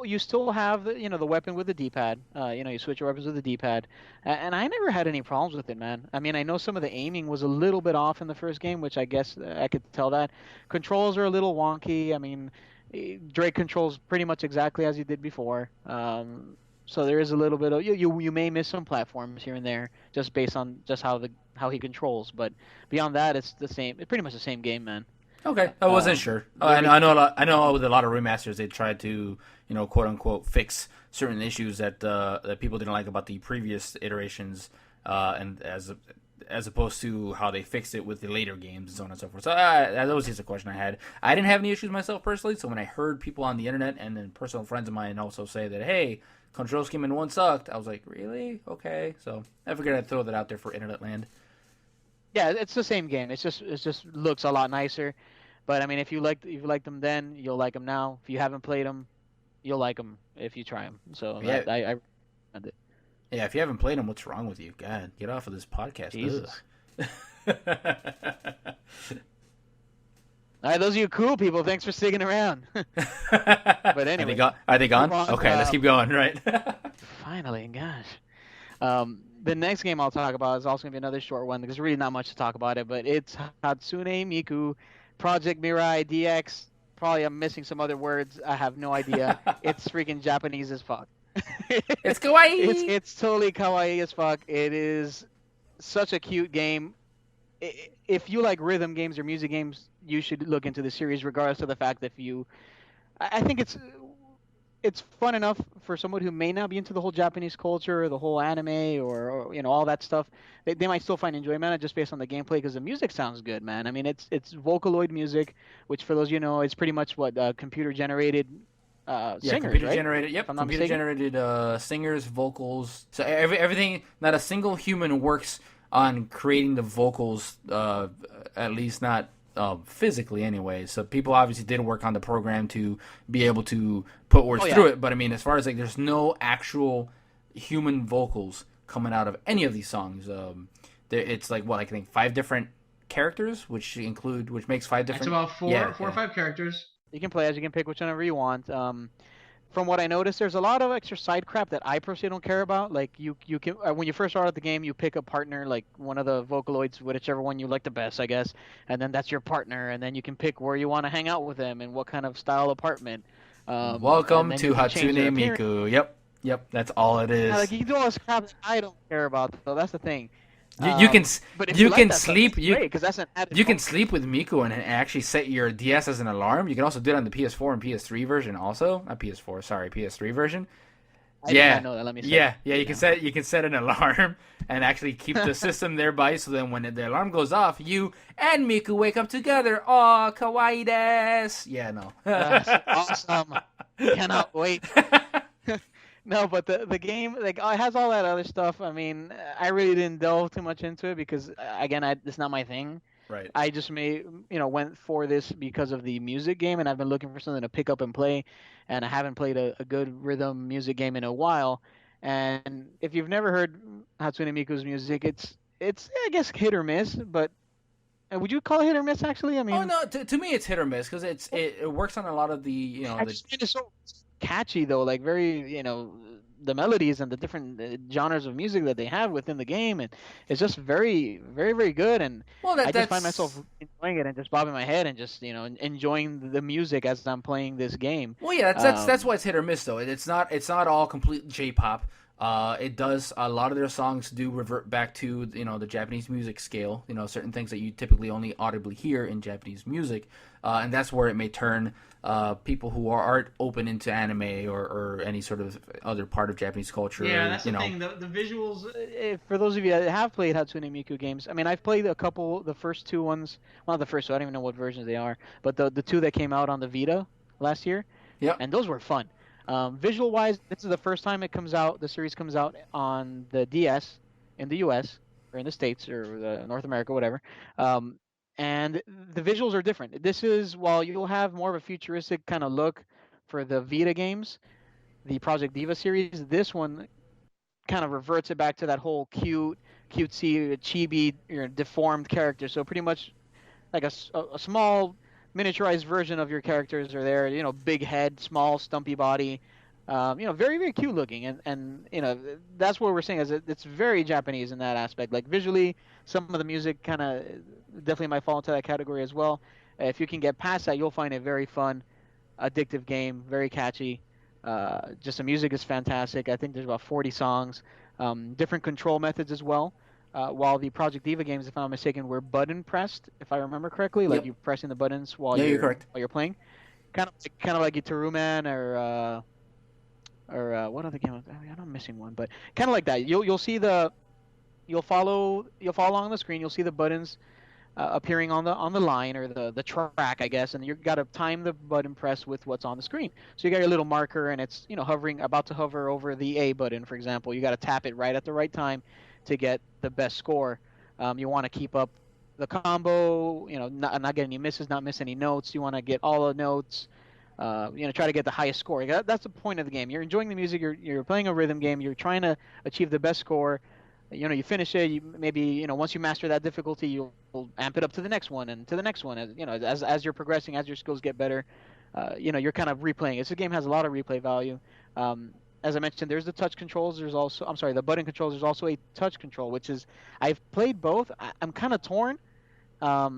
You still have the weapon with the D-pad. You switch your weapons with the D-pad, and I never had any problems with it, man. I mean, I know some of the aiming was a little bit off in the first game, which I guess I could tell that. Controls are a little wonky. I mean, Drake controls pretty much exactly as he did before. So there is a little bit of you may miss some platforms here and there just based on just how he controls, but beyond that, it's the same. It's pretty much the same game, man. Okay, I wasn't sure. I know with a lot of remasters they tried to, quote unquote, fix certain issues that people didn't like about the previous iterations, and as opposed to how they fixed it with the later games and so on and so forth. So that was just a question I had. I didn't have any issues myself personally. So when I heard people on the internet and then personal friends of mine also say that, hey, control scheme in one sucked, I was like, really? Okay. So I figured I'd throw that out there for internet land. Yeah, it's the same game. It just looks a lot nicer. But I mean, if you liked them then, you'll like them now. If you haven't played them, you'll like them if you try them. So Yeah. I recommend it. Yeah, if you haven't played them, what's wrong with you? God, get off of this podcast. Jesus. All right, those of you cool people, thanks for sticking around. But anyway, are they gone? on, Okay, let's keep going. Right. finally, gosh. The next game I'll talk about is also gonna be another short one. There's really not much to talk about it, but it's Hatsune Miku, Project Mirai DX. Probably I'm missing some other words. I have no idea. It's freaking Japanese as fuck. It's kawaii. It's totally kawaii as fuck. It is such a cute game. If you like rhythm games or music games, you should look into the series, regardless of the fact that I think it's fun enough for someone who may not be into the whole Japanese culture or the whole anime or all that stuff. They might still find enjoyment in it just based on the gameplay, because the music sounds good, man. I mean, it's Vocaloid music, which for those is pretty much what computer generated singers, computer right? generated. Yep, If I'm not computer mistaken. generated singers, vocals. So everything. Not a single human works on creating the vocals. At least not physically, anyway. So people obviously did work on the program to be able to put words through it. But I mean, as far as like, there's no actual human vocals coming out of any of these songs. It's like what I think 5 different characters, which makes 5 different. It's about four or 5 characters. You can play as, you can pick whichever you want. From what I noticed, there's a lot of extra side crap that I personally don't care about. Like you can when you first start out the game, you pick a partner, like one of the Vocaloids, whichever one you like the best, I guess, and then that's your partner, and then you can pick where you want to hang out with them and what kind of style apartment. Welcome to Hatsune Miku. Yep, that's all it is. Yeah, like you can do all this crap that I don't care about, though. That's the thing. You can but if you like can that sleep stuff, great, 'cause that's an added you can bonus. sleep with Miku and actually set your DS as an alarm. You can also do it on the PS4 and PS3 version also. Not PS4, sorry, PS3 version. I did not know that. Let me say Yeah, you can set an alarm and actually keep the system thereby, so then when the alarm goes off, you and Miku wake up together. Oh, kawaii desu. Yeah, no. Awesome. Cannot wait. No, but the game, like, it has all that other stuff. I mean, I really didn't delve too much into it because, again, it's not my thing. Right. I just went for this because of the music game, and I've been looking for something to pick up and play, and I haven't played a good rhythm music game in a while. And if you've never heard Hatsune Miku's music, it's I guess hit or miss, but would you call it hit or miss actually? I mean, Oh no, to me it's hit or miss because it works on a lot of the I the just find it so catchy though, like very, the melodies and the different genres of music that they have within the game, and it's just very, very, very good. And well I just find that's myself enjoying it and just bobbing my head and just enjoying the music as I'm playing this game. Well, yeah, that's why it's hit or miss though. It's not all complete J-pop. It does a lot of their songs do revert back to the Japanese music scale. Certain things that you typically only audibly hear in Japanese music, and that's where it may turn people who aren't open into anime or any sort of other part of Japanese culture. Yeah, that's the thing. The visuals. For those of you that have played Hatsune Miku games, I mean, I've played a couple, the first 2 ones. Well, not the first 2. I don't even know what versions they are, but the 2 that came out on the Vita last year. Yep. And those were fun. Visual wise, this is the first time the series comes out on the DS in the US or in the States or North America, whatever. And the visuals are different. This is, while you'll have more of a futuristic kind of look for the Vita games, the Project Diva series, this one kind of reverts it back to that whole cutesy, chibi, deformed character. So pretty much like a small miniaturized version of your characters are there. Big head, small, stumpy body. Very, very cute looking, and that's what we're saying is it's very Japanese in that aspect. Like visually, some of the music kind of definitely might fall into that category as well. If you can get past that, you'll find a very fun, addictive game, very catchy. Just the music is fantastic. I think there's about 40 songs, different control methods as well. While the Project Diva games, if I'm not mistaken, were button pressed, if I remember correctly, like you're pressing the buttons while you're correct. while you're playing, kind of like Itaruman or what other game? I mean, I'm missing one, but kind of like that. You'll see you'll follow along the screen. You'll see the buttons appearing on the line or the track, I guess, and you got to time the button press with what's on the screen. So you got your little marker, and it's about to hover over the A button, for example. You got to tap it right at the right time to get the best score. You want to keep up the combo, not get any misses, not miss any notes. You want to get all the notes. Try to get the highest score. That's the point of the game. You're enjoying the music. You're playing a rhythm game. You're trying to achieve the best score. You finish it. Maybe once you master that difficulty, you'll amp it up to the next one and to the next one. As you're progressing, as your skills get better, you're kind of replaying. This game has a lot of replay value. As I mentioned, there's the touch controls. The button controls. There's also a touch control, which is I've played both. I'm kind of torn. I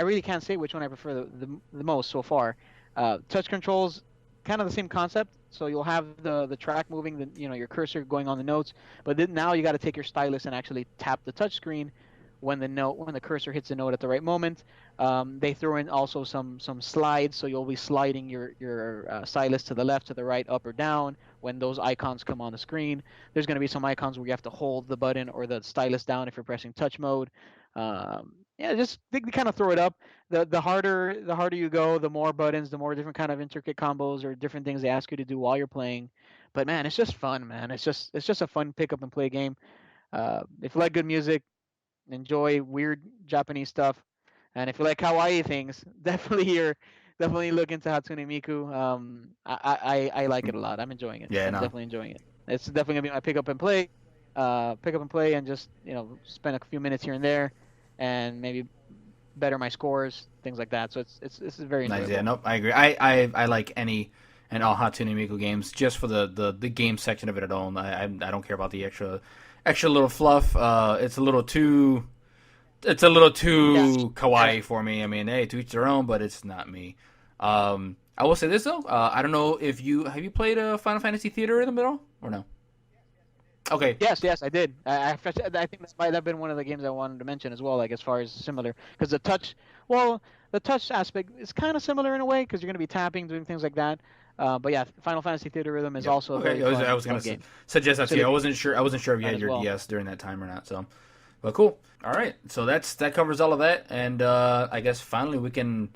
really can't say which one I prefer the most so far. Touch controls, kind of the same concept. So you'll have the track moving, your cursor going on the notes, but then now you got to take your stylus and actually tap the touch screen when the cursor hits the note at the right moment. They throw in also some slides, so you'll be sliding your stylus to the left, to the right, up or down when those icons come on the screen. There's going to be some icons where you have to hold the button or the stylus down if you're pressing touch mode. Just they kind of throw it up. The harder you go, the more buttons, the more different kind of intricate combos or different things they ask you to do while you're playing. But man, it's just fun, man. It's just a fun pick up and play game. If you like good music, enjoy weird Japanese stuff, and if you like kawaii things, definitely look into Hatsune Miku. I like it a lot. I'm enjoying it. Yeah, I'm definitely enjoying it. it's definitely gonna be my pick up and play, and just spend a few minutes here and there, and maybe better my scores, things like that. So it's very Nice. enjoyable. Yeah. Nope. I agree. I like any and all Hatsune Miku games just for the game section of it alone. I don't care about the extra little fluff. It's a little too kawaii for me. I mean, hey, to each their own, but it's not me. I will say this though. I don't know if have you played Final Fantasy Theater in the middle or no? Okay. Yes, I did. I think that might have been one of the games I wanted to mention as well. Like as far as similar, because the touch aspect is kind of similar in a way because you're going to be tapping, doing things like that. But yeah, Final Fantasy Theater Rhythm is also a very I was going to suggest that to you. I wasn't sure if you had your DS during that time or not. So, but cool. All right, so that covers all of that, and I guess finally we can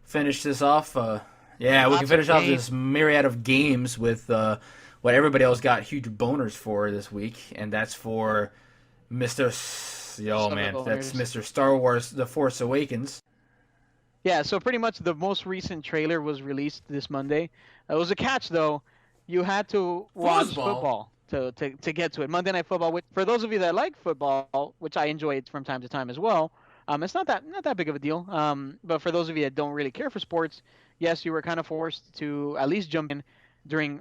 finish this off. We can finish off this myriad of games with what everybody else got huge boners for this week, and that's for Mr. That's Mr. Star Wars: The Force Awakens. Yeah, so pretty much the most recent trailer was released this Monday. It was a catch though. You had to watch football to get to it. Monday Night Football, which for those of you that like football, which I enjoy it from time to time as well, it's not that big of a deal. But for those of you that don't really care for sports, yes, you were kind of forced to at least jump in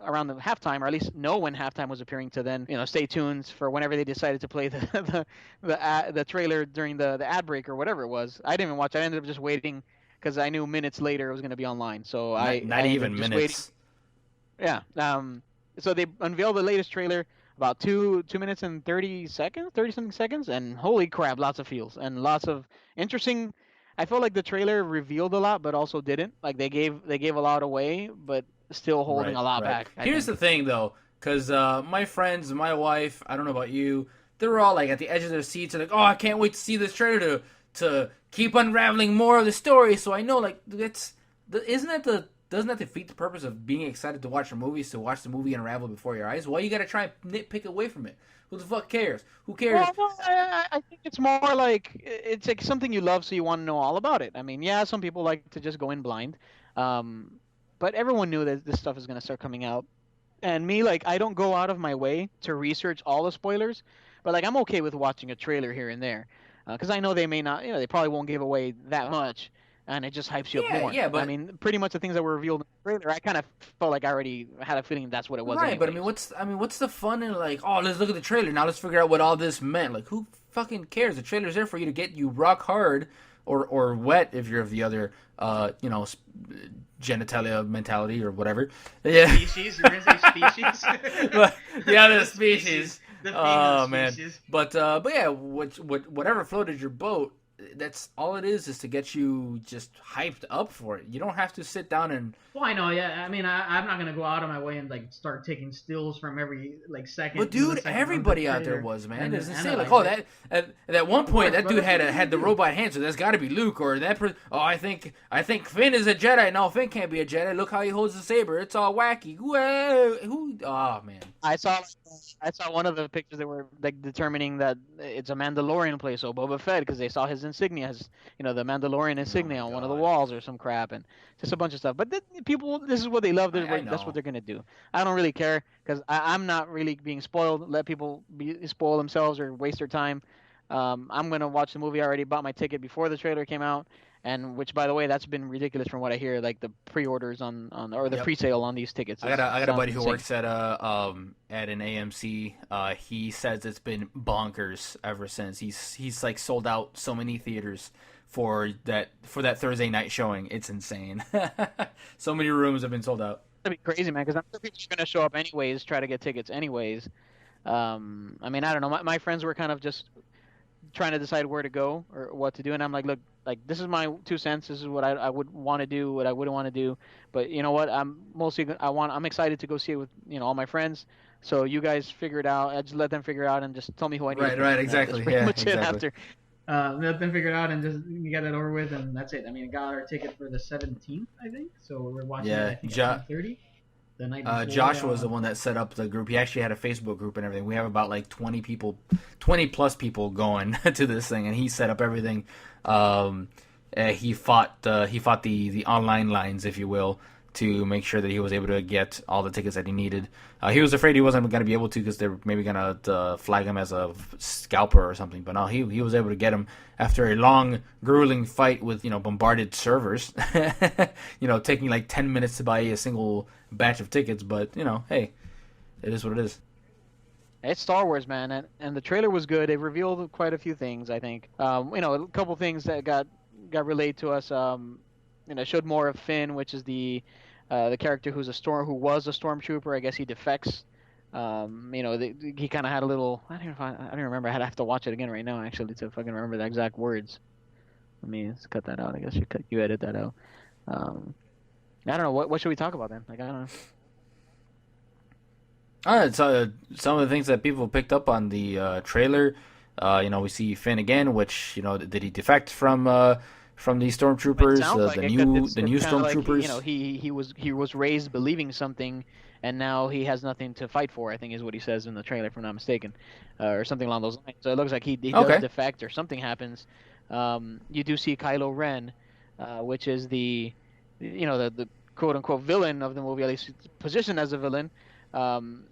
around the halftime, or at least know when halftime was appearing, to then stay tuned for whenever they decided to play the trailer during the ad break or whatever it was. I didn't even watch. I ended up just waiting because I knew minutes later it was going to be online. So not even minutes. Waiting. Yeah. So they unveiled the latest trailer about 2 minutes and 30 something seconds, and holy crap, lots of feels and lots of interesting. I felt like the trailer revealed a lot, but also didn't. Like they gave a lot away, but still holding a lot back. Here's the thing, though, because my friends, my wife, I don't know about you, they were all like at the edge of their seats, and like, oh, I can't wait to see this trailer to keep unraveling more of the story. So I know, like, doesn't that defeat the purpose of being excited to watch a movie? To watch the movie unravel before your eyes? Why you gotta try and nitpick away from it? Who the fuck cares? Who cares? Well, I think it's more like it's like something you love, so you want to know all about it. I mean, yeah, some people like to just go in blind, but everyone knew that this stuff is gonna start coming out. And me, like, I don't go out of my way to research all the spoilers, but like I'm okay with watching a trailer here and there, because I know they may not, they probably won't give away that much. And it just hypes you up more. Yeah, but I mean, pretty much the things that were revealed in the trailer, I kind of felt like I already had a feeling that's what it was. Right, anyways. but I mean, what's the fun in like, oh, let's look at the trailer now, let's figure out what all this meant. Like, who fucking cares? The trailer's there for you to get you rock hard or wet if you're of the other, genitalia mentality or whatever. Yeah. Species? You're gonna say species? But the other species. The Oh man. man. But yeah, whatever floated your boat. That's all it is to get you just hyped up for it. You don't have to sit down and. Well, I know, yeah. I mean, I'm not gonna go out of my way and like start taking stills from every like second. But dude, everybody out there was, man. It's insane. Like, oh, that at one point that dude had the robot hand, so that's got to be Luke or that. I think Finn is a Jedi. No, Finn can't be a Jedi. Look how he holds the saber. It's all wacky. Who? Oh man. I saw one of the pictures that were like determining that it's a Mandalorian place, so Boba Fett, because they saw his insignias, the Mandalorian insignia on one of the walls or some crap, and just a bunch of stuff. But people, this is what they love. That's what they're gonna do. I don't really care because I'm not really being spoiled. Let people spoil themselves or waste their time. I'm gonna watch the movie. I already bought my ticket before the trailer came out. And which, by the way, that's been ridiculous from what I hear. Like the pre-orders or the pre-sale on these tickets. I got a buddy who works at an AMC. He says it's been bonkers ever since. He's like sold out so many theaters for that Thursday night showing. It's insane. So many rooms have been sold out. That'd be crazy, man. Because I'm sure people are gonna show up anyways, try to get tickets anyways. I mean, I don't know. My friends were kind of just trying to decide where to go or what to do, and I'm like, look, like this is my 2 cents. This is what I would want to do, what I wouldn't want to do. But you know what? I'm excited to go see it with all my friends. So you guys figure it out. I just let them figure it out and just tell me who I need. Right, exactly. That's pretty much it after. Let them figure it out and just get that over with, and that's it. I mean, I got our ticket for the 17th, I think. So we're watching it, I think, at 10:30. The night before, Josh was the one that set up the group. He actually had a Facebook group and everything. We have about like 20 plus people going to this thing, and he set up everything. He fought the online lines, if you will, to make sure that he was able to get all the tickets that he needed. He was afraid he wasn't going to be able to because they were maybe going to flag him as a scalper or something. But no, he was able to get him after a long, grueling fight with, bombarded servers. Taking like 10 minutes to buy a single batch of tickets. But, hey, it is what it is. It's Star Wars, man, and the trailer was good. It revealed quite a few things, I think. A couple things that got relayed to us. Showed more of Finn, which is the character who was a stormtrooper. I guess he defects. He kind of had a little. I don't remember. I'd have to watch it again right now, actually, to fucking remember the exact words. Let me cut that out. I guess you edit that out. I don't know. What should we talk about then? Like, I don't know. It's some of the things that people picked up on the trailer. We see Finn again, which did he defect from the stormtroopers, the new stormtroopers? Like, he was raised believing something, and now he has nothing to fight for. I think is what he says in the trailer, if I'm not mistaken, or something along those lines. So it looks like he does defect or something happens. You do see Kylo Ren, which is the quote unquote villain of the movie, at least positioned as a villain.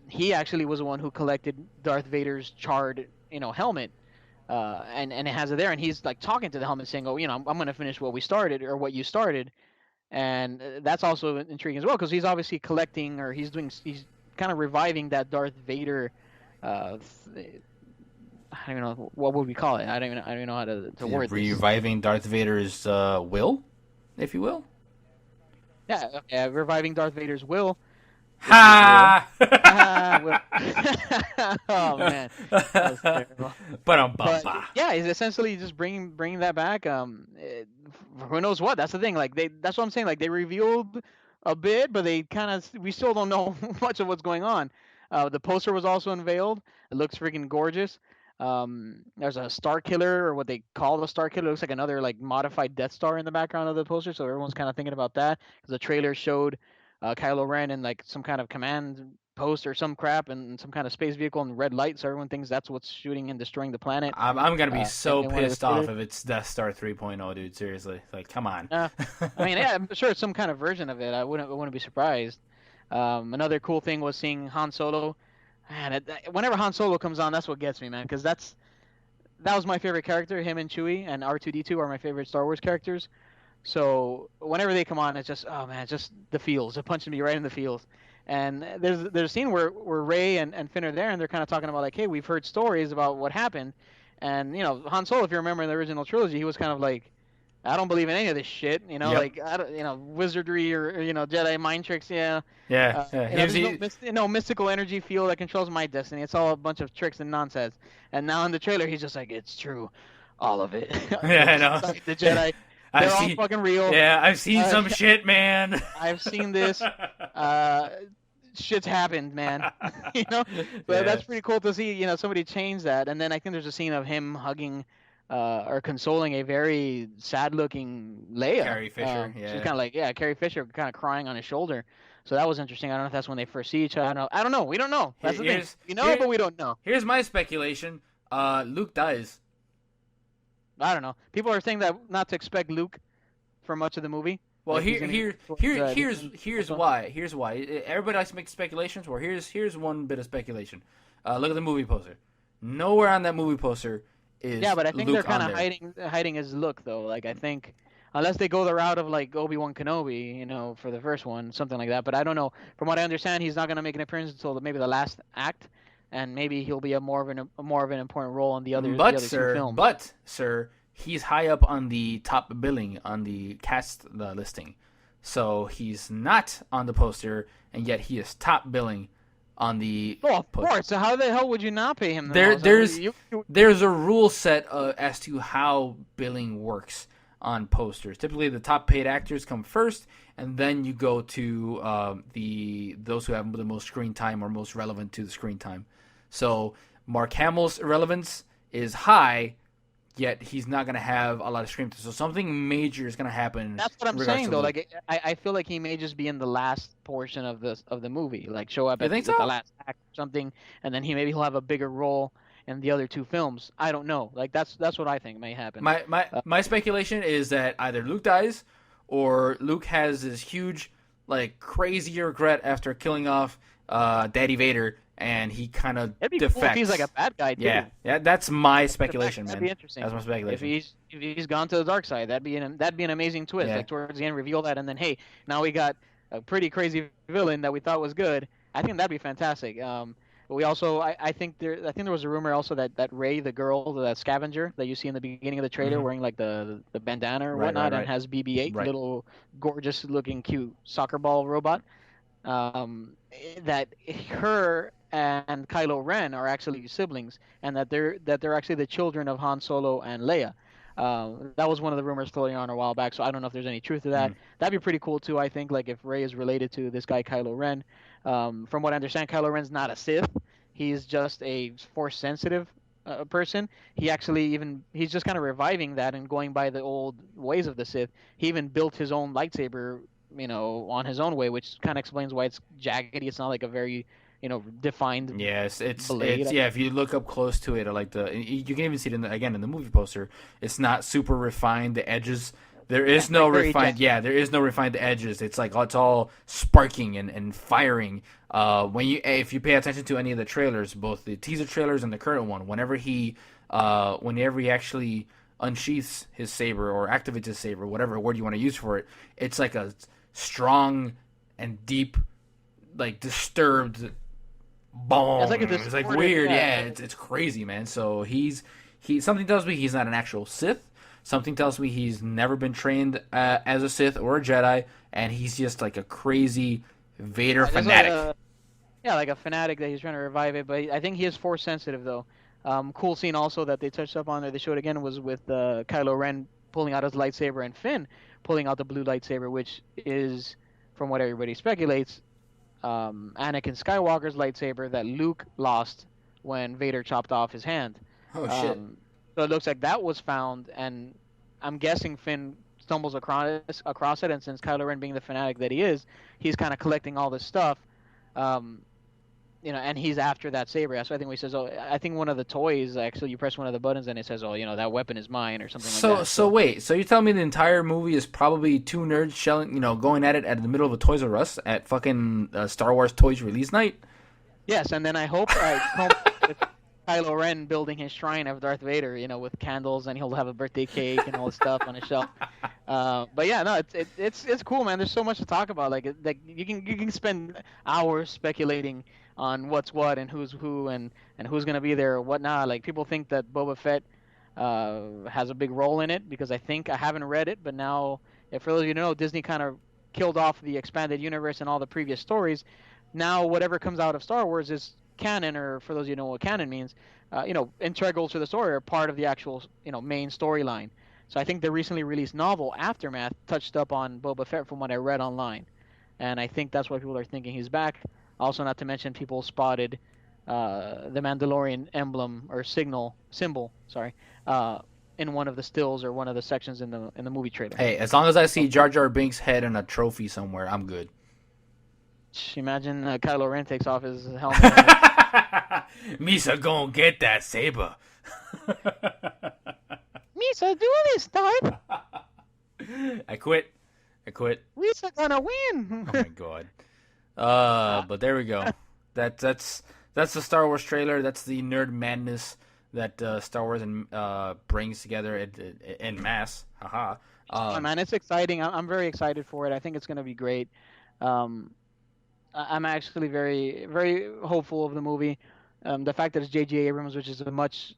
He actually was the one who collected Darth Vader's charred, helmet, and it has it there, and he's like talking to the helmet, saying, "Oh, I'm going to finish what we started or what you started," and that's also intriguing as well because he's obviously collecting or he's kind of reviving that Darth Vader. I don't even know what would we call it. I don't even know how to word this. Reviving Darth Vader's will, if you will. Yeah, reviving Darth Vader's will. Ha! Oh man, that was terrible. But yeah, he's essentially just bringing that back. Who knows what? That's the thing. Like that's what I'm saying. Like they revealed a bit, but we still don't know much of what's going on. The poster was also unveiled. It looks freaking gorgeous. There's a Star Killer, or what they call the Star Killer. It looks like another like modified Death Star in the background of the poster. So everyone's kind of thinking about that because the trailer showed Kylo Ren in like some kind of command post or some crap and some kind of space vehicle and red light. So everyone thinks that's what's shooting and destroying the planet. I'm gonna be so pissed off if it's Death Star 3.0, dude. Seriously, like, come on. I mean, yeah, I'm sure it's some kind of version of it. I wouldn't be surprised. Another cool thing was seeing Han Solo. Man, whenever Han Solo comes on, that's what gets me, man. Because that was my favorite character. Him and Chewie and R2-D2 are my favorite Star Wars characters. So whenever they come on, it's just, oh man, just the feels. It punches me right in the feels. And there's a scene where Rey and Finn are there, and they're kind of talking about like, hey, we've heard stories about what happened, and Han Solo, if you remember in the original trilogy, he was kind of like, I don't believe in any of this shit, Yep. like I don't, wizardry or Jedi mind tricks, Yeah. There's no mystical energy field that controls my destiny. It's all a bunch of tricks and nonsense. And now in the trailer, he's just like, it's true, all of it. Yeah, I know. Like the Jedi. They're all fucking real. Yeah, I've seen some shit, man. I've seen this. Shit's happened, man. But that's pretty cool to see. Somebody change that. And then I think there's a scene of him hugging, or consoling a very sad-looking Leia. Carrie Fisher. She's kind of like, Carrie Fisher, kind of crying on his shoulder. So that was interesting. I don't know if that's when they first see each other. I don't know. We don't know. That's the thing. But we don't know. Here's my speculation. Luke dies. I don't know. People are saying that not to expect Luke for much of the movie. Well, here's why. Here's why. Everybody likes to make speculations. Well, here's one bit of speculation. Look at the movie poster. Nowhere on that movie poster is but I think Luke they're kind of hiding his look though. Like I think unless they go the route of like Obi-Wan Kenobi, for the first one, something like that. But I don't know. From what I understand, he's not going to make an appearance until maybe the last act. And maybe he'll be a more of an important role in the other two films. But sir, he's high up on the top billing on the cast listing, so he's not on the poster, and yet he is top billing on the. Oh, of course. So how the hell would you not pay him? There's a rule set as to how billing works on posters. Typically, the top paid actors come first, and then you go to those who have the most screen time or most relevant to the screen time. So Mark Hamill's relevance is high, yet he's not going to have a lot of screen time. So something major is going to happen. That's what I'm saying, though. Like I feel like he may just be in the last portion of the movie, like show up at the last act or something, and then he'll have a bigger role in the other two films. I don't know. Like that's what I think may happen. My speculation is that either Luke dies, or Luke has this huge like crazy regret after killing off Daddy Vader, and he kind of It'd be defects. cool if he's like a bad guy too. Yeah, that's my speculation, That'd man. be interesting. That's my speculation. If he's gone to the dark side, that'd be an amazing twist. Yeah. Like towards the end, reveal that, and then hey, now we got a pretty crazy villain that we thought was good. I think that'd be fantastic. But we also, I think there was a rumor also that Rey, the girl, the scavenger that you see in the beginning of the trailer, wearing like the bandana or whatnot, and has BB-8, little gorgeous looking cute soccer ball robot. That her and Kylo Ren are actually siblings, and that they're actually the children of Han Solo and Leia. That was one of the rumors floating on a while back, so I don't know if there's any truth to that. That'd be pretty cool too, I think, like if Rey is related to this guy Kylo Ren. From what I understand, Kylo Ren's not a Sith. He's just a Force sensitive person. He's just kind of reviving that and going by the old ways of the Sith. He even built his own lightsaber, on his own way, which kind of explains why it's jaggedy. It's not like a very defined. Yes, blade. it's if you look up close to it, or like you can even see it in the movie poster. It's not super refined. The edges, there is no refined. Yeah, there is no refined edges. It's like it's all sparking and firing. If you pay attention to any of the trailers, both the teaser trailers and the current one, whenever he actually unsheaths his saber or activates his saber, whatever word you want to use for it, it's like a strong and deep, like disturbed boom. It's like weird. Yeah, it's crazy, man. So something tells me he's not an actual Sith. Something tells me he's never been trained as a Sith or a Jedi, and he's just like a crazy Vader fanatic. Like a fanatic that he's trying to revive it. But I think he is Force sensitive, though. Cool scene also that they touched up on there. They showed again was with Kylo Ren pulling out his lightsaber and Finn pulling out the blue lightsaber, which is, from what everybody speculates, Anakin Skywalker's lightsaber that Luke lost when Vader chopped off his hand. Oh shit! So it looks like that was found, and I'm guessing Finn stumbles across it, and since Kylo Ren being the fanatic that he is, he's kind of collecting all this stuff, and he's after that saber. So I think he says, "Oh, I think one of the toys actually you press one of the buttons and it says, oh, that weapon is mine," or something like that. So wait, so you tell me the entire movie is probably two nerds going at it at the middle of a Toys R Us at fucking Star Wars Toys release night? Yes, and then I hope with Kylo Ren building his shrine of Darth Vader, with candles, and he'll have a birthday cake and all this stuff on his shelf. But yeah, no, it's cool, man. There's so much to talk about. Like you can spend hours speculating on what's what and who's who and who's gonna be there or whatnot. Like people think that Boba Fett has a big role in it because I haven't read it, but now, if for those of you who know, Disney kind of killed off the expanded universe and all the previous stories. Now whatever comes out of Star Wars is canon, or for those of you who know what canon means, integral to the story or part of the actual main storyline. So I think the recently released novel Aftermath touched up on Boba Fett from what I read online, and I think that's why people are thinking he's back. Also, not to mention, people spotted the Mandalorian emblem or symbol, in one of the stills or one of the sections in the movie trailer. Hey, as long as I see Jar Jar Binks' head in a trophy somewhere, I'm good. Imagine Kylo Ren takes off his helmet. Misa gonna get that saber. Misa, do this, Darth. I quit. Misa gonna win. Oh my god. But there we go. That's the Star Wars trailer. That's the nerd madness that Star Wars brings together en masse. Haha. Man, it's exciting. I'm very excited for it. I think it's gonna be great. I'm actually very, very hopeful of the movie. The fact that it's J.J. Abrams, which is a much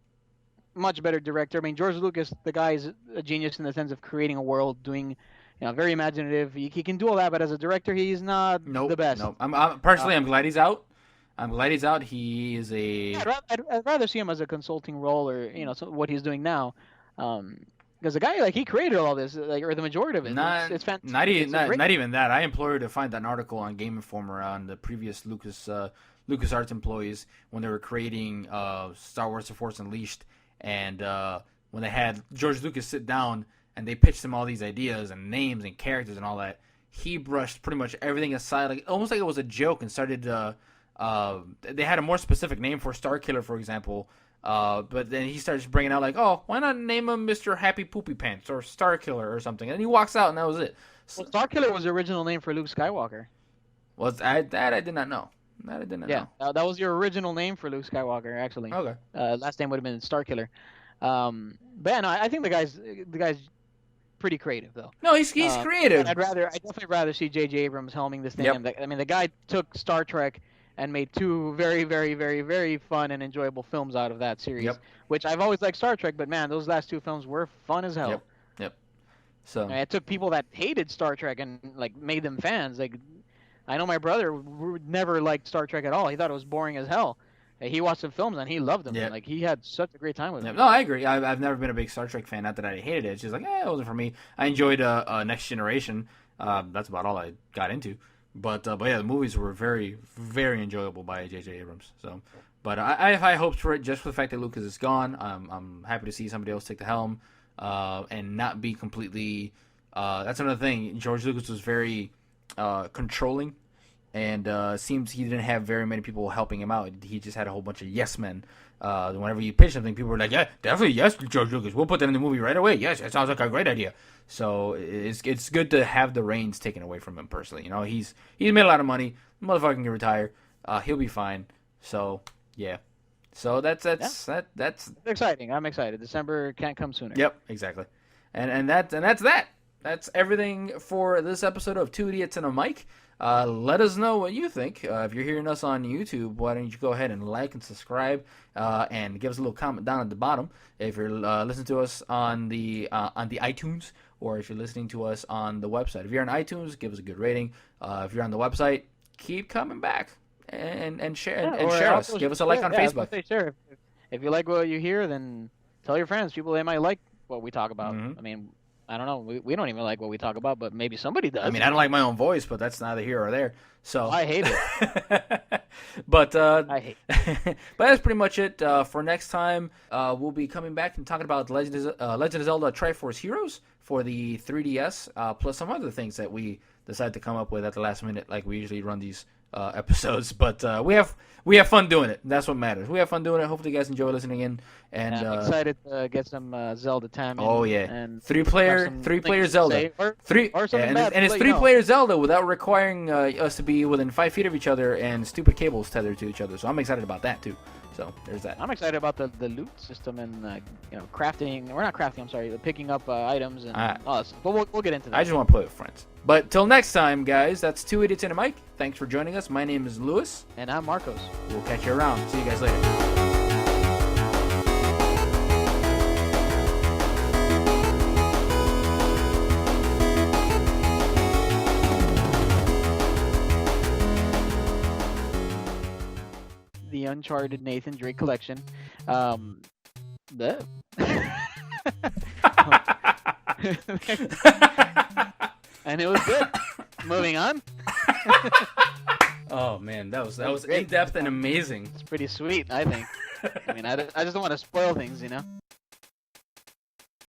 better director. I mean, George Lucas, the guy is a genius in the sense of creating a world, doing, very imaginative. He can do all that, but as a director, he's not the best. Nope. I'm glad he's out. He is a. Yeah, I'd rather see him as a consulting role, or what he's doing now. Because the guy, he created all this, or the majority of it. It's fantastic. Not even that. I implore you to find that article on Game Informer on the previous LucasArts employees when they were creating Star Wars: The Force Unleashed, and when they had George Lucas sit down and they pitched him all these ideas and names and characters and all that, he brushed pretty much everything aside, almost like it was a joke, and started. They had a more specific name for Starkiller, for example. But then he starts bringing out like, oh, why not name him Mr. Happy Poopy Pants or Star Killer or something? And he walks out, and that was it. Well, Starkiller was the original name for Luke Skywalker. I did not know. That I did not know. Yeah, that was your original name for Luke Skywalker, actually. Okay. Last name would have been Starkiller. But yeah, no, I think the guy's pretty creative though. No, he's creative. I'd definitely rather see J.J. Abrams helming this thing. Yep. I mean, the guy took Star Trek and made two very, very, very, very fun and enjoyable films out of that series. Yep. Which I've always liked Star Trek, but man, those last two films were fun as hell. Yep. So And it took people that hated Star Trek and like made them fans. Like, I know my brother never liked Star Trek at all. He thought it was boring as hell. He watched the films and he loved them. Yeah. Like, he had such a great time with them. no, I agree. I've never been a big Star Trek fan. Not that I hated it. It's just like, it wasn't for me. I enjoyed Next Generation. That's about all I got into. But yeah, the movies were very, very enjoyable by J.J. Abrams. So, but I have high hopes for it just for the fact that Lucas is gone. I'm happy to see somebody else take the helm and not be completely. That's another thing. George Lucas was very controlling, and seems he didn't have very many people helping him out. He just had a whole bunch of yes men. Whenever you pitch something, people were like, "Yeah, definitely, yes, George Lucas. We'll put that in the movie right away. Yes, it sounds like a great idea." So it's good to have the reins taken away from him personally. You know, he's made a lot of money. The motherfucker can retire. He'll be fine. So yeah. So that's exciting. I'm excited. December can't come sooner. Yep, exactly. And that's that. That's everything for this episode of Two Idiots and a Mic. Let us know what you think. If you're hearing us on YouTube, why don't you go ahead and like and subscribe, and give us a little comment down at the bottom. If you're listening to us on the iTunes, or if you're listening to us on the website. If you're on iTunes, give us a good rating. If you're on the website, keep coming back and share share us. Give us a like on Facebook. Say share. If you like what you hear, then tell your friends. People, they might like what we talk about. Mm-hmm. I mean, I don't know. We don't even like what we talk about, but maybe somebody does. I mean, I don't like my own voice, but that's neither here or there. So I hate it. But I hate but that's pretty much it for next time. We'll be coming back and talking about Legend of Zelda Triforce Heroes for the 3DS, plus some other things that we decided to come up with at the last minute, like we usually run these episodes. But we have fun doing it. That's what matters. We have fun doing it. Hopefully, you guys enjoy listening in. And I'm excited to get some Zelda time. Oh yeah, and three player Zelda. Or And it's 3-player Zelda without requiring us to be within 5 feet of each other and stupid cables tethered to each other. So I'm excited about that too. So there's that. I'm excited about the loot system and crafting. We're not crafting. I'm sorry, picking up items and all that stuff. But we'll get into that. I just want to play with friends. But till next time, guys, that's Two Idiots and a Mic. Thanks for joining us. My name is Lewis. And I'm Marcos. We'll catch you around. See you guys later. The Uncharted Nathan Drake collection. The and it was good. Moving on. Oh man, that was great. in depth and amazing. It's pretty sweet, I think. I mean, I just don't want to spoil things, you know.